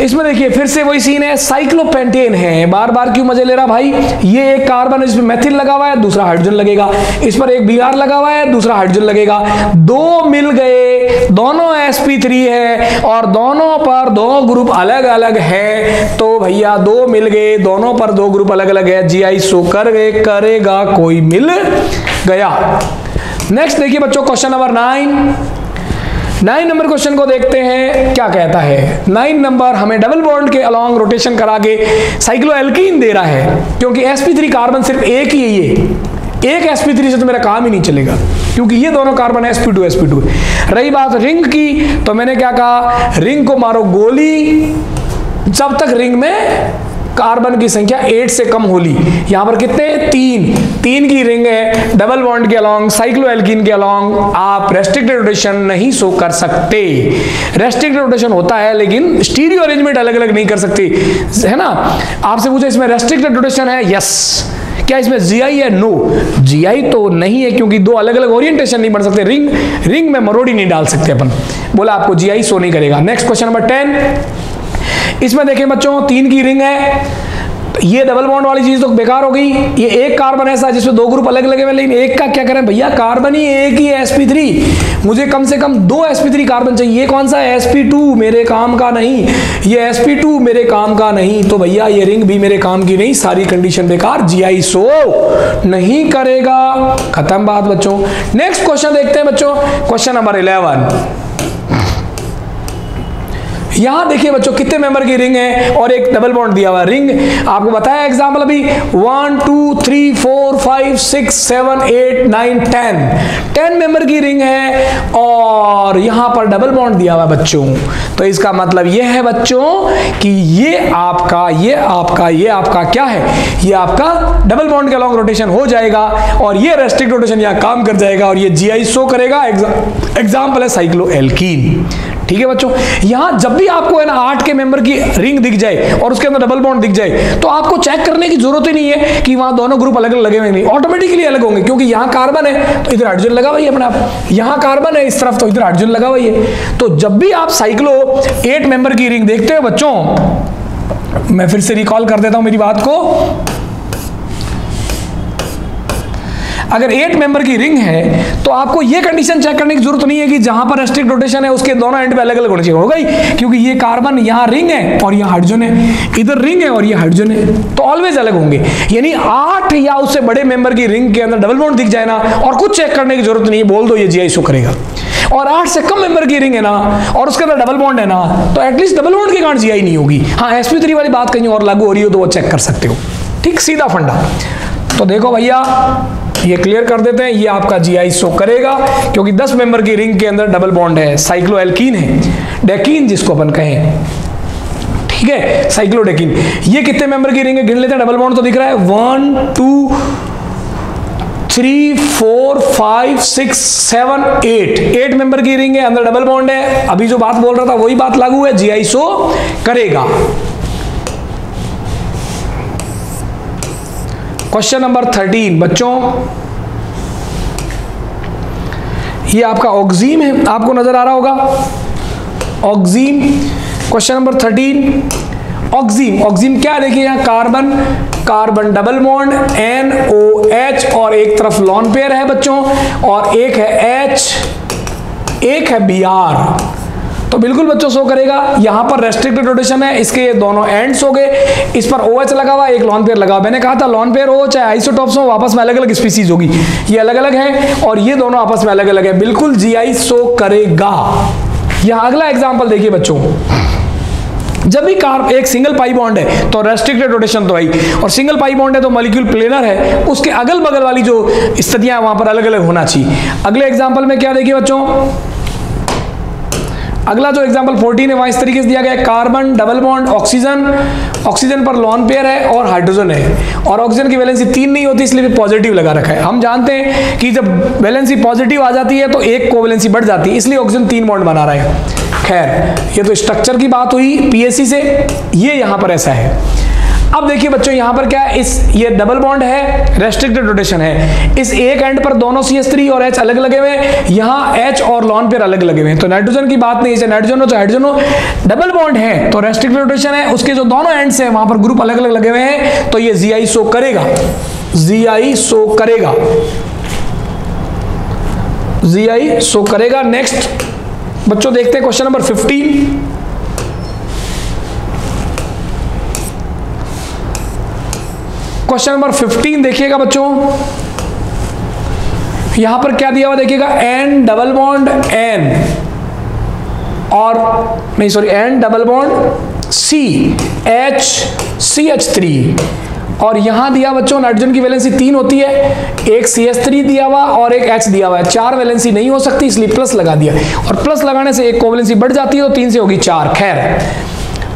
इसमें देखिए फिर से वही सीन है, साइक्लोपेंटेन है, बार बार क्यों मजे ले रहा भाई। ये एक कार्बन, इसमें मेथिल लगा हुआ है, दूसरा हाइड्रोजन लगेगा, इस पर एक Br लगा हुआ है, दूसरा हाइड्रोजन लगेगा, दो मिल गए, दोनों sp3 है और दोनों पर दो ग्रुप अलग अलग है। तो भैया दो मिल गए, दोनों पर दो ग्रुप अलग अलग है, GI शो करेगा, कोई मिल गया। नेक्स्ट देखिए बच्चों क्वेश्चन नंबर 9 नंबर क्वेश्चन को देखते हैं, क्या कहता है। 9 नंबर हमें डबल बॉन्ड के अलॉन्ग रोटेशन करा के साइक्लो एल्कीन दे रहा है, क्योंकि sp3 कार्बन सिर्फ एक ही है, ये एक sp3 से तो मेरा काम ही नहीं चलेगा, क्योंकि ये दोनों कार्बन sp2 रही बात रिंग की, तो मैंने क्या कहा, रिंग को मारो गोली जब तक रिंग में कार्बन की संख्या 8 से कम होली। यहां पर कितने, 3 की रिंग है, डबल बॉन्ड के अलॉन्ग, साइक्लो एल्कीन के अलॉन्ग आप रेस्ट्रिक्टेड रोटेशन नहीं शो कर सकते। रेस्ट्रिक्टेड रोटेशन होता है लेकिन स्टीरियो अरेंजमेंट अलग अलग नहीं कर सकते, है ना। आपसे पूछा इसमें रेस्ट्रिक्टेड रोटेशन है, यस। क्या इसमें GI है, नो, GI तो नहीं है, क्योंकि दो अलग अलग ओरिएंटेशन नहीं बन सकते, रिंग में मरोड़ी नहीं डाल सकते अपन, बोला आपको GI शो नहीं करेगा। नेक्स्ट क्वेश्चन नंबर 10, इसमें देखें बच्चों 3 की रिंग है, ये डबल बॉन्ड वाली चीज तो बेकार हो गई। ये एक कार्बन ऐसा जिसमें दो ग्रुप अलग लगे हुए, लेकिन एक का क्या करें भैया, कार्बन ही एक ही है sp3, मुझे कम से कम दो sp3 कार्बन चाहिए। ये कौन सा है, sp2 मेरे काम का नहीं, ये sp2 मेरे काम का नहीं, तो भैया ये रिंग भी मेरे काम की नहीं, सारी कंडीशन बेकार, GI शो नहीं करेगा। खत्म बात बच्चों। नेक्स्ट क्वेश्चन देखते हैं बच्चों, क्वेश्चन नंबर 11। यहां देखिए बच्चों कितने मेंबर की रिंग है और एक डबल बॉन्ड दिया हुआ है। रिंग आपको बताया एग्जांपल अभी 1 2 3 4 5 6 7 8 9 10 मेंबर की रिंग है और यहां पर डबल बॉन्ड दिया हुआ है बच्चों। तो इसका मतलब यह है बच्चों कि ये आपका क्या है, ये आपका डबल बॉन्ड का लॉन्ग रोटेशन हो जाएगा और ये रेस्ट्रिक्ट रोटेशन यहां काम कर जाएगा और ये जीआई शो करेगा। एग्जांपल है साइक्लोएल्कीन। ठीक है बच्चों, यहां जब भी आपको है ना 8 के मेंबर की रिंग दिख जाए और उसके अंदर डबल बॉन्ड दिख जाए तो आपको चेक करने की जरूरत ही नहीं है कि वहां दोनों ग्रुप अलग अलग लगे हुए, नहीं, ऑटोमेटिकली अलग होंगे क्योंकि यहां कार्बन है तो इधर हाइड्रोजन लगा हुआ है अपने आप, यहां कार्बन है इस तरफ तो इधर हाइड्रोजन लगा हुआ है। तो जब भी आप साइक्लो 8 मेंबर की रिंग देखते हो बच्चों, मैं फिर से रिकॉल कर देता हूं मेरी बात को, अगर 8 मेंबर की रिंग है तो आपको यह कंडीशन चेक करने की जरूरत नहीं है कि जहां पर रेस्ट्रिक्ट रोटेशन है उसके दोनों एंड पे अलग अलग होने चाहिए, होगा ही, क्योंकि ये कार्बन यहां रिंग है और यहां हाइड्रोजन है, इधर रिंग है और ये हाइड्रोजन है, तो ऑलवेज अलग होंगे। यानी 8 या उससे बड़े मेंबर की रिंग के अंदर डबल बॉन्ड दिख जाए ना और कुछ चेक करने की जरूरत नहीं है, बोल दो ये जीआई शो करेगा। और 8 से कम मेंबर की रिंग है ना और उसके अंदर डबल बॉन्ड है ना तो एटलीस्ट डबल बॉन्ड के कारण जीआई नहीं होगी। हाँ, sp3 वाली बात कहीं और लागू हो रही हो तो वो चेक कर सकते हो। ठीक, सीधा फंडा। तो देखो भैया ये क्लियर कर देते हैं, ये आपका जीआई शो करेगा क्योंकि 10 मेंबर की रिंग के अंदर डबल बॉन्ड है, साइक्लोएल्कीन है, डेकीन जिसको अपन कहें। ठीक है, साइक्लोडेकीन। ये कितने मेंबर की रिंग है गिन लेते हैं, डबल बॉन्ड तो दिख रहा है 1 2 3 4 5 6 7 8 मेंबर की रिंग है, अंदर डबल बॉन्ड है। अभी जो बात बोल रहा था वही बात लागू है, जीआई शो करेगा। क्वेश्चन नंबर 13 बच्चों, ये आपका ऑक्सीम है, आपको नजर आ रहा होगा ऑक्सीम। क्वेश्चन नंबर 13 ऑक्सीम क्या है, देखिए यहां कार्बन डबल बॉन्ड NOH और एक तरफ लॉन पेयर है बच्चों और एक है H, एक है Br। तो बिल्कुल बच्चों शो करेगा। यहां पर रेस्ट्रिक्टेड रोटेशन है, इसके ये दोनों एंड्स हो गए, इस पर OH लगा हुआ, एक लॉन पेयर लगा हुआ। मैंने कहा था लॉन पेयर हो चाहे आइसोटॉप्स हो, आपस में अलग अलग स्पीसीज होगी, ये अलग अलग है और ये दोनों आपस में अलग अलग है, बिल्कुल जीआई शो करेगा। यहां अगला एग्जाम्पल देखिए बच्चों, जब भी एक सिंगल पाई बॉन्ड है तो रेस्ट्रिक्टेड रोटेशन तो आई, और सिंगल पाई बॉन्ड है तो मॉलिक्यूल प्लेनर है, उसके अगल बगल वाली जो स्थितियां वहां पर अलग अलग होना चाहिए। अगले एग्जाम्पल में क्या देखिए बच्चों, अगला जो एग्जांपल 14 है वहां इस तरीके से दिया गया है, कार्बन डबल बॉन्ड ऑक्सीजन पर लॉन पेयर है और हाइड्रोजन है और ऑक्सीजन की वैलेंसी 3 नहीं होती इसलिए पॉजिटिव लगा रखा है। हम जानते हैं कि जब वैलेंसी पॉजिटिव आ जाती है तो एक कोवैलेंसी बढ़ जाती है, इसलिए ऑक्सीजन 3 बॉन्ड बना रहा है। खैर ये तो स्ट्रक्चर की बात हुई पीएससी से, ये यहां पर ऐसा है। अब देखिए बच्चों यहां पर क्या है, ये डबल बॉन्ड है, रेस्ट्रिक्टेड रोटेशन है, इस एक एंड पर दोनों CH3 और H अलग लगे हुए हैं, यहां H और लॉन पेयर अलग लगे हुए हैं। तो नाइट्रोजन की बात नहीं है, नाइट्रोजन हो चाहे हाइड्रोजन हो, डबल बॉन्ड है तो रेस्ट्रिक्टेड रोटेशन है, उसके जो दोनों एंड्स हैं वहां पर ग्रुप अलग अलग लगे हुए हैं, तो ये जीआई शो करेगा, जीआई शो करेगा, जीआई शो करेगा। नेक्स्ट बच्चों देखते हैं क्वेश्चन नंबर 15। क्वेश्चन नंबर 15 देखिएगा बच्चों, यहां पर क्या दिया हुआ देखिएगा, N डबल बॉन्ड N और नहीं sorry N double bond C H CH3 और यहां दिया बच्चों नाइट्रोजन की वैलेंसी 3 होती है, एक CH3 दिया हुआ और एक H दिया हुआ है, 4 वैलेंसी नहीं हो सकती इसलिए प्लस लगा दिया और प्लस लगाने से एक कोवैलेंसी बढ़ जाती है तो 3 से होगी 4। खैर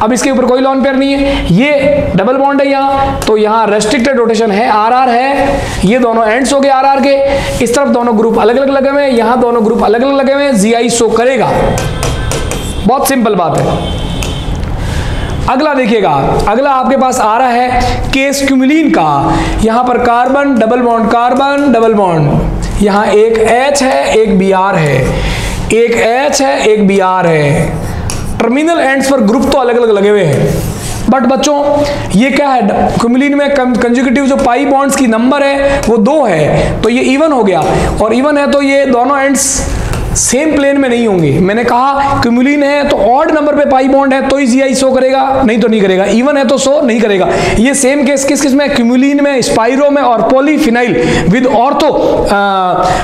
अब इसके ऊपर कोई लॉन पेयर नहीं है, ये डबल बॉन्ड है यहाँ, तो यहाँ रेस्ट्रिक्टेड रोटेशन है, RR है, ये दोनों एंड्स हो गए RR के, इस तरफ दोनों ग्रुप अलग अलग लगे हुए हैं, यहाँ दोनों ग्रुप अलग अलग लगे हुए हैं, जीआई शो करेगा। बहुत सिंपल बात है। अगला देखिएगा, अगला आपके पास आ रहा है केस क्यूमुलिन का, यहाँ पर कार्बन डबल बॉन्ड, यहाँ एक H है एक Br है, एक H है एक Br है, टर्मिनल एंड्स पर ग्रुप तो अलग अलग लगे हुए हैं बट बच्चों ये क्या है, क्यूमुलिन में कंजुगेटिव जो पाई बॉन्ड्स की नंबर है वो 2 है तो ये इवन हो गया और इवन है तो ये दोनों एंड्स सेम प्लेन में नहीं होंगे। मैंने कहा क्यूमुलिन है तो ऑड नंबर पे पाई बॉन्ड है तो ही जीआई शो करेगा, नहीं तो नहीं करेगा। इवन है तो शो नहीं करेगा। ये सेम केस किस किस में, क्यूमुलिन में, स्पाइरो में और polyphenyl with ortho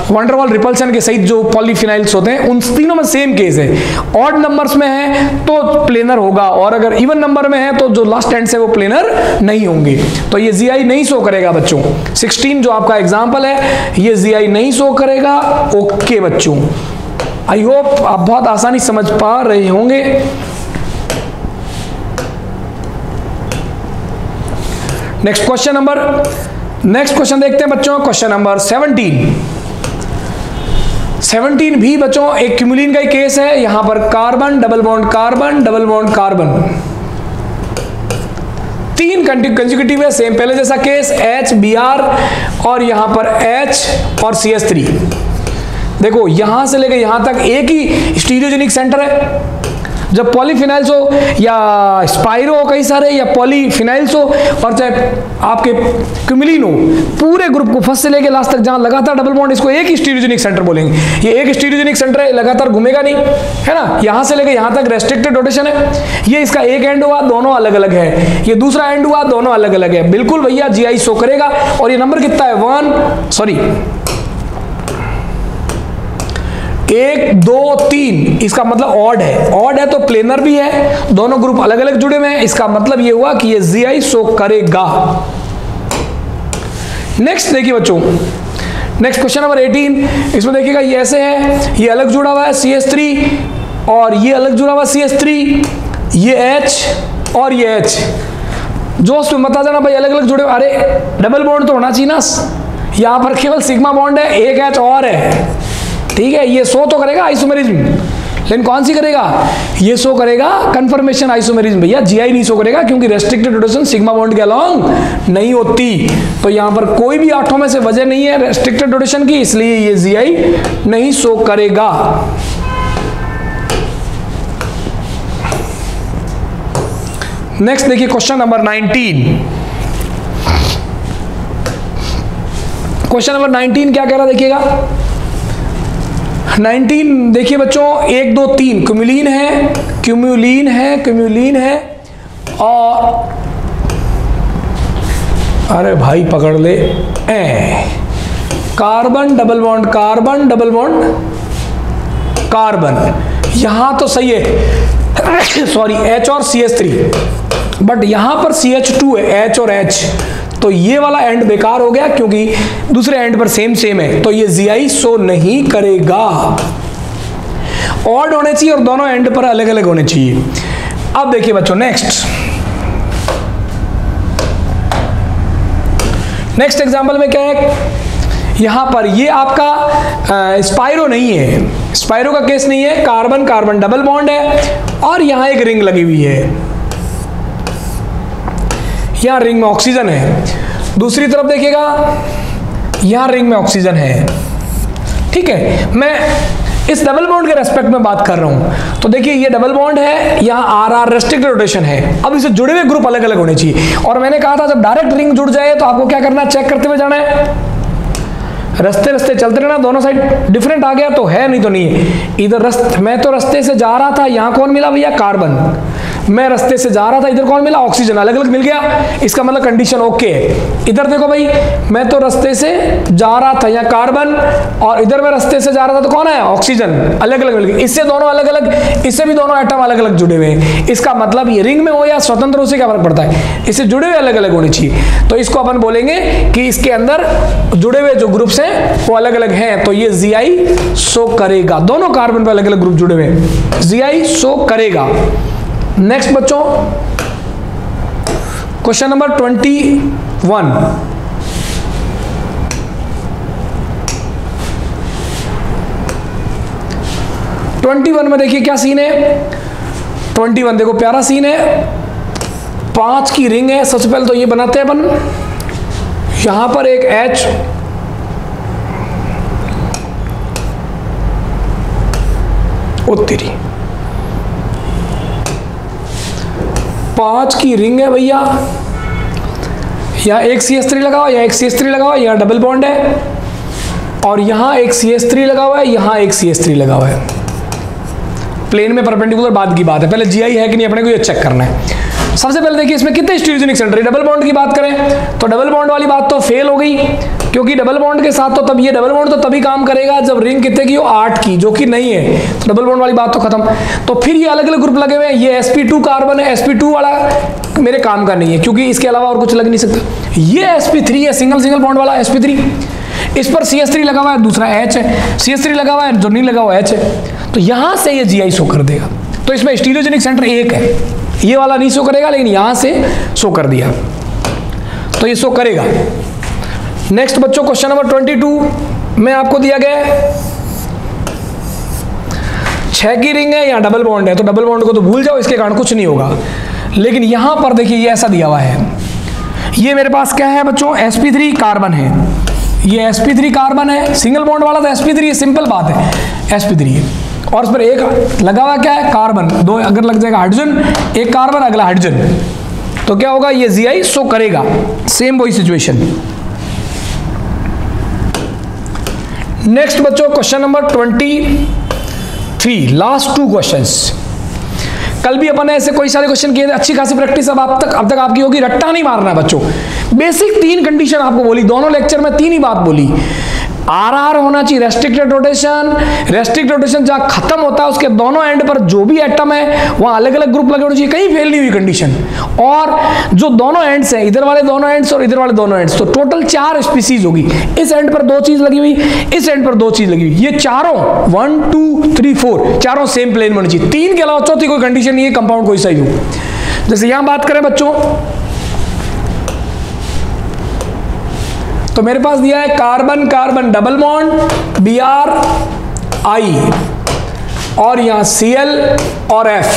van der Waals repulsion के सहित जो पॉलीफिनाइल्स होते हैं उन तीनों में सेम केस है। ऑड नंबर्स में है तो प्लेनर होगा और अगर इवन नंबर में है तो जो लास्ट एंड से वो प्लेनर नहीं होंगे। तो ये जीआई नहीं शो करेगा बच्चों। 16 जो आपका एग्जांपल है ये जीआई नहीं शो करेगा। ओके बच्चों, आई होप आप बहुत आसानी समझ पा रहे होंगे। नेक्स्ट क्वेश्चन देखते हैं बच्चों। क्वेश्चन नंबर 17 भी बच्चों एक क्यूमुलिन का ही केस है। यहां पर carbon double bond carbon double bond carbon, 3 consecutive है, सेम पहले जैसा केस, H Br और यहां पर H और CH3। देखो यहां से लेकर यहां तक एक ही स्टीरियोजेनिक सेंटर है। जब पॉलीफिनाइल्स हो या स्पाइरो हो कई सारे या पॉलीफिनाइल्स हो और चाहे आपके क्यूमुलिन हो, पूरे ग्रुप को फर्स्ट से लेकर लास्ट तक जहां लगातार डबल बॉन्ड, इसको एक ही स्टीरियोजेनिक सेंटर बोलेंगे। ये एक स्टीरियोजेनिक सेंटर है, लगातार घूमेगा नहीं, है ना। यहां से लेकर यहां तक रेस्ट्रिक्टेड रोटेशन है। ये इसका एक एंड हुआ, दोनों अलग अलग है। ये दूसरा एंड हुआ, दोनों अलग अलग है। बिल्कुल भैया जीआई शो करेगा। और ये नंबर कितना है, 1 2 3, इसका मतलब ऑड है। ऑड है तो प्लेनर भी है, दोनों ग्रुप अलग अलग जुड़े हुए हैं। इसका मतलब ये हुआ कि ये जीआई शो करेगा। नेक्स्ट देखिए बच्चों, नेक्स्ट क्वेश्चन नंबर 18। इसमें देखिएगा ये ऐसे है, ये अलग जुड़ा हुआ है CH3 और ये अलग जुड़ा हुआ CH3, ये H और ये H। जो उसमें बता देना भाई अलग अलग जुड़े, अरे डबल बॉन्ड तो होना चाहिए ना। यहां पर केवल सिग्मा बॉन्ड है, एक H और है, ठीक है। ये शो तो करेगा आइसोमेरिज्म, लेकिन कौन सी करेगा, ये शो करेगा कंफर्मेशन आइसोमेरिज्म। भैया जीआई नहीं शो करेगा क्योंकि रेस्ट्रिक्टेड रोटेशन सिग्मा बॉन्ड के अलोंग नहीं होती। तो यहां पर कोई भी आठों में से वजह नहीं है रेस्ट्रिक्टेड रोटेशन की, इसलिए ये जीआई नहीं शो करेगा। नेक्स्ट देखिए क्वेश्चन नंबर 19। क्वेश्चन नंबर 19 क्या कह रहा देखिएगा। 19 देखिए बच्चों, 1 2 3 क्यूमुलिन है और अरे भाई पकड़ ले, carbon double bond carbon double bond carbon. यहां तो सही है सॉरी H और CH3, बट यहां पर CH2 है, H और H। तो ये वाला एंड बेकार हो गया क्योंकि दूसरे एंड पर सेम है, तो ये जीआई शो नहीं करेगा। ऑड होने चाहिए और दोनों एंड पर अलग अलग होने चाहिए। अब देखिए बच्चों नेक्स्ट एग्जांपल में क्या है, यहां पर ये आपका स्पाइरो नहीं है, स्पाइरो का केस नहीं है। कार्बन कार्बन डबल बॉन्ड है और यहां एक रिंग लगी हुई है, यहां रिंग में ऑक्सीजन है। दूसरी तरफ देखिएगा यहां रिंग में ऑक्सीजन है, ठीक है। मैं इस डबल बॉन्ड के रेस्पेक्ट में बात कर रहा हूं। तो देखिए ये डबल बॉन्ड है, यहां आर रेस्ट्रिक्टेड रोटेशन है। अब इसे जुड़े हुए ग्रुप अलग अलग होने चाहिए। और मैंने कहा था जब डायरेक्ट रिंग जुड़ जाए तो आपको क्या करना है, चेक करते हुए जाना है, रस्ते चलते रहना। दोनों साइड डिफरेंट आ गया तो है, नहीं तो नहीं है। इधर मैं तो रस्ते से जा रहा था, यहां कौन मिला भैया, कार्बन। मैं रस्ते से जा रहा था, इधर कौन मिला, ऑक्सीजन। अलग अलग मिल गया, इसका मतलब कंडीशन ओके है। इधर देखो भाई, मैं तो रस्ते से जा रहा था, यहाँ कार्बन, और इधर मैं रस्ते से जा रहा था तो कौन है, ऑक्सीजन। अलग अलग मिल गया। इससे दोनों अलग अलग, इससे भी दोनों एटम अलग अलग जुड़े हुए हैं। इसका मतलब ये रिंग में हो या स्वतंत्र, उसे क्या फर्क पड़ता है, इससे जुड़े हुए अलग अलग होने चाहिए। तो इसको अपन बोलेंगे कि इसके अंदर जुड़े हुए जो ग्रुप्स हैं वो अलग अलग हैं, तो ये जीआई शो करेगा। दोनों कार्बन पे अलग अलग ग्रुप जुड़े हुए हैं, जीआई शो करेगा। नेक्स्ट बच्चों क्वेश्चन नंबर 21 में देखिए क्या सीन है। 21 देखो प्यारा सीन है, 5 की रिंग है। सबसे पहले तो ये बनाते हैं अपन, यहां पर एक H, ओ तेरी 5 की रिंग है भैया। यहाँ एक CH3 लगा हुआ, यहाँ एक CH3 लगा हुआ, यहाँ डबल बॉन्ड है। और यहां एक CH3 लगा हुआ है, यहां एक CH3 लगा हुआ है, प्लेन में परपेंडिकुलर, बाद की बात है। पहले GI है कि नहीं अपने को ये चेक करना है। सबसे पहले देखिए इसमें कितने स्टीरियोजेनिक सेंटर है। डबल बॉन्ड की बात करें तो डबल बॉन्ड वाली बात तो फेल हो गई, क्योंकि डबल बॉन्ड के साथ तो तब ये डबल बॉन्ड तो तभी काम करेगा जब रिंग कितने की हो, 8 की, जो कि नहीं है, तो डबल बॉन्ड वाली बात तो खत्म। तो फिर ये अलग अलग ग्रुप लगे हुए हैं। ये sp2 कार्बन है, sp2 वाला मेरे काम का नहीं है, क्योंकि इसके अलावा और कुछ लग नहीं सकता। ये sp3 है, सिंगल बॉन्ड वाला sp3, इस पर CH3 लगा हुआ है, दूसरा H है, CH3 लगा हुआ है, जो नहीं लगा हुआ H है, तो यहां से ये GI शो कर देगा। तो इसमें स्टीरियोजेनिक सेंटर एक है, ये वाला नहीं शो करेगा, लेकिन यहां से शो कर दिया तो ये शो करेगा। नेक्स्ट बच्चों क्वेश्चन नंबर 22 में आपको दिया गया है 6 की रिंग है, यहाँ डबल बॉन्ड है, तो डबल बॉन्ड को तो भूल जाओ, इसके कारण कुछ नहीं होगा। लेकिन यहां पर देखिए ये ऐसा दिया हुआ है, ये मेरे पास क्या है बच्चों, sp3 कार्बन है, ये sp3 कार्बन है, सिंगल बॉन्ड वाला तो sp3 है, सिंपल बात है, sp3 है, और उस पर एक लगा हुआ क्या है, कार्बन, दो अगर लग जाएगा हाइड्रोजन, एक कार्बन अगला हाइड्रोजन, तो क्या होगा, ये GI शो करेगा। सेम वही सिचुएशन। नेक्स्ट बच्चों क्वेश्चन नंबर 23, लास्ट 2 क्वेश्चंस। कल भी अपन ने ऐसे कोई सारे क्वेश्चन किए थे, अच्छी खासी प्रैक्टिस अब तक आपकी होगी। रट्टा नहीं मारना है बच्चों, बेसिक 3 कंडीशन आपको बोली, दोनों लेक्चर में 3 ही बात बोली। RR होना चाहिए रेस्ट्रिक्टेड रोटेशन जहां खत्म होता है उसके दोनों एंड पर जो भी एटम है वहां अलग अलग ग्रुप लगे होने चाहिए, कहीं फेल नहीं हुई कंडीशन। और जो दोनों एंड्स हैं, इधर वाले दोनों एंड्स और इधर वाले दोनों एंड्स, तो टोटल 4 स्पीसीज होगी। इस एंड पर 2 चीज लगी हुई, इस एंड पर 2 चीज लगी हुई, ये चारों 1 2 3 4 चारों सेम प्लेन में होनी चाहिए। 3 के अलावा चौथी कोई कंडीशन नहीं है, कंपाउंड कोई सा ही हो। जैसे यहां बात करें बच्चों, तो मेरे पास दिया है carbon carbon double bond Br I, और यहां Cl और F।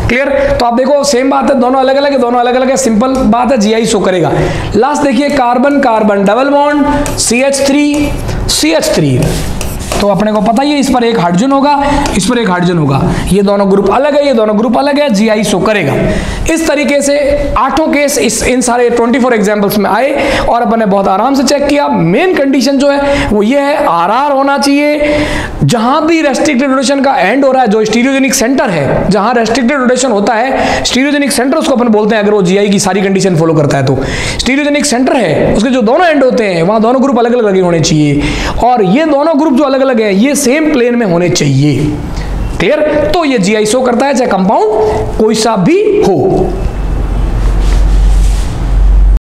क्लियर? तो आप देखो सेम बात है, दोनों अलग अलग है, दोनों अलग अलग है, सिंपल बात है, GI शो करेगा। लास्ट देखिए carbon carbon double bond CH3, तो अपने को पता ही है इस पर एक हाइड्रोजन होगा, इस पर एक हाइड्रोजन होगा, ये दोनों ग्रुप अलग है, ये दोनों ग्रुप अलग है, GI शो करेगा। इस तरीके से 8 केस इन सारे 24 एग्जांपल्स में आए और अपन ने बहुत आराम से चेक किया। मेन कंडीशन जो है वो ये है, RR होना चाहिए जहां भी रेस्ट्रिक्टेड रोटेशन का एंड हो रहा है, जो स्टीरियोजेनिक सेंटर है, जहां रेस्ट्रिक्टेड रोटेशन होता है, स्टीरियोजेनिक सेंटर उसको अपन बोलते हैं, अगर वो GI की सारी कंडीशन फॉलो करता है तो स्टीरियोजेनिक सेंटर है, उसके जो दोनों एंड होते हैं वहां दोनों ग्रुप अलग अलग लगे होने चाहिए, और ये दोनों ग्रुप जो अलग अलग है ये सेम प्लेन में होने चाहिए। क्लियर? तो ये GI शो करता है चाहे कंपाउंड कोई सा भी हो।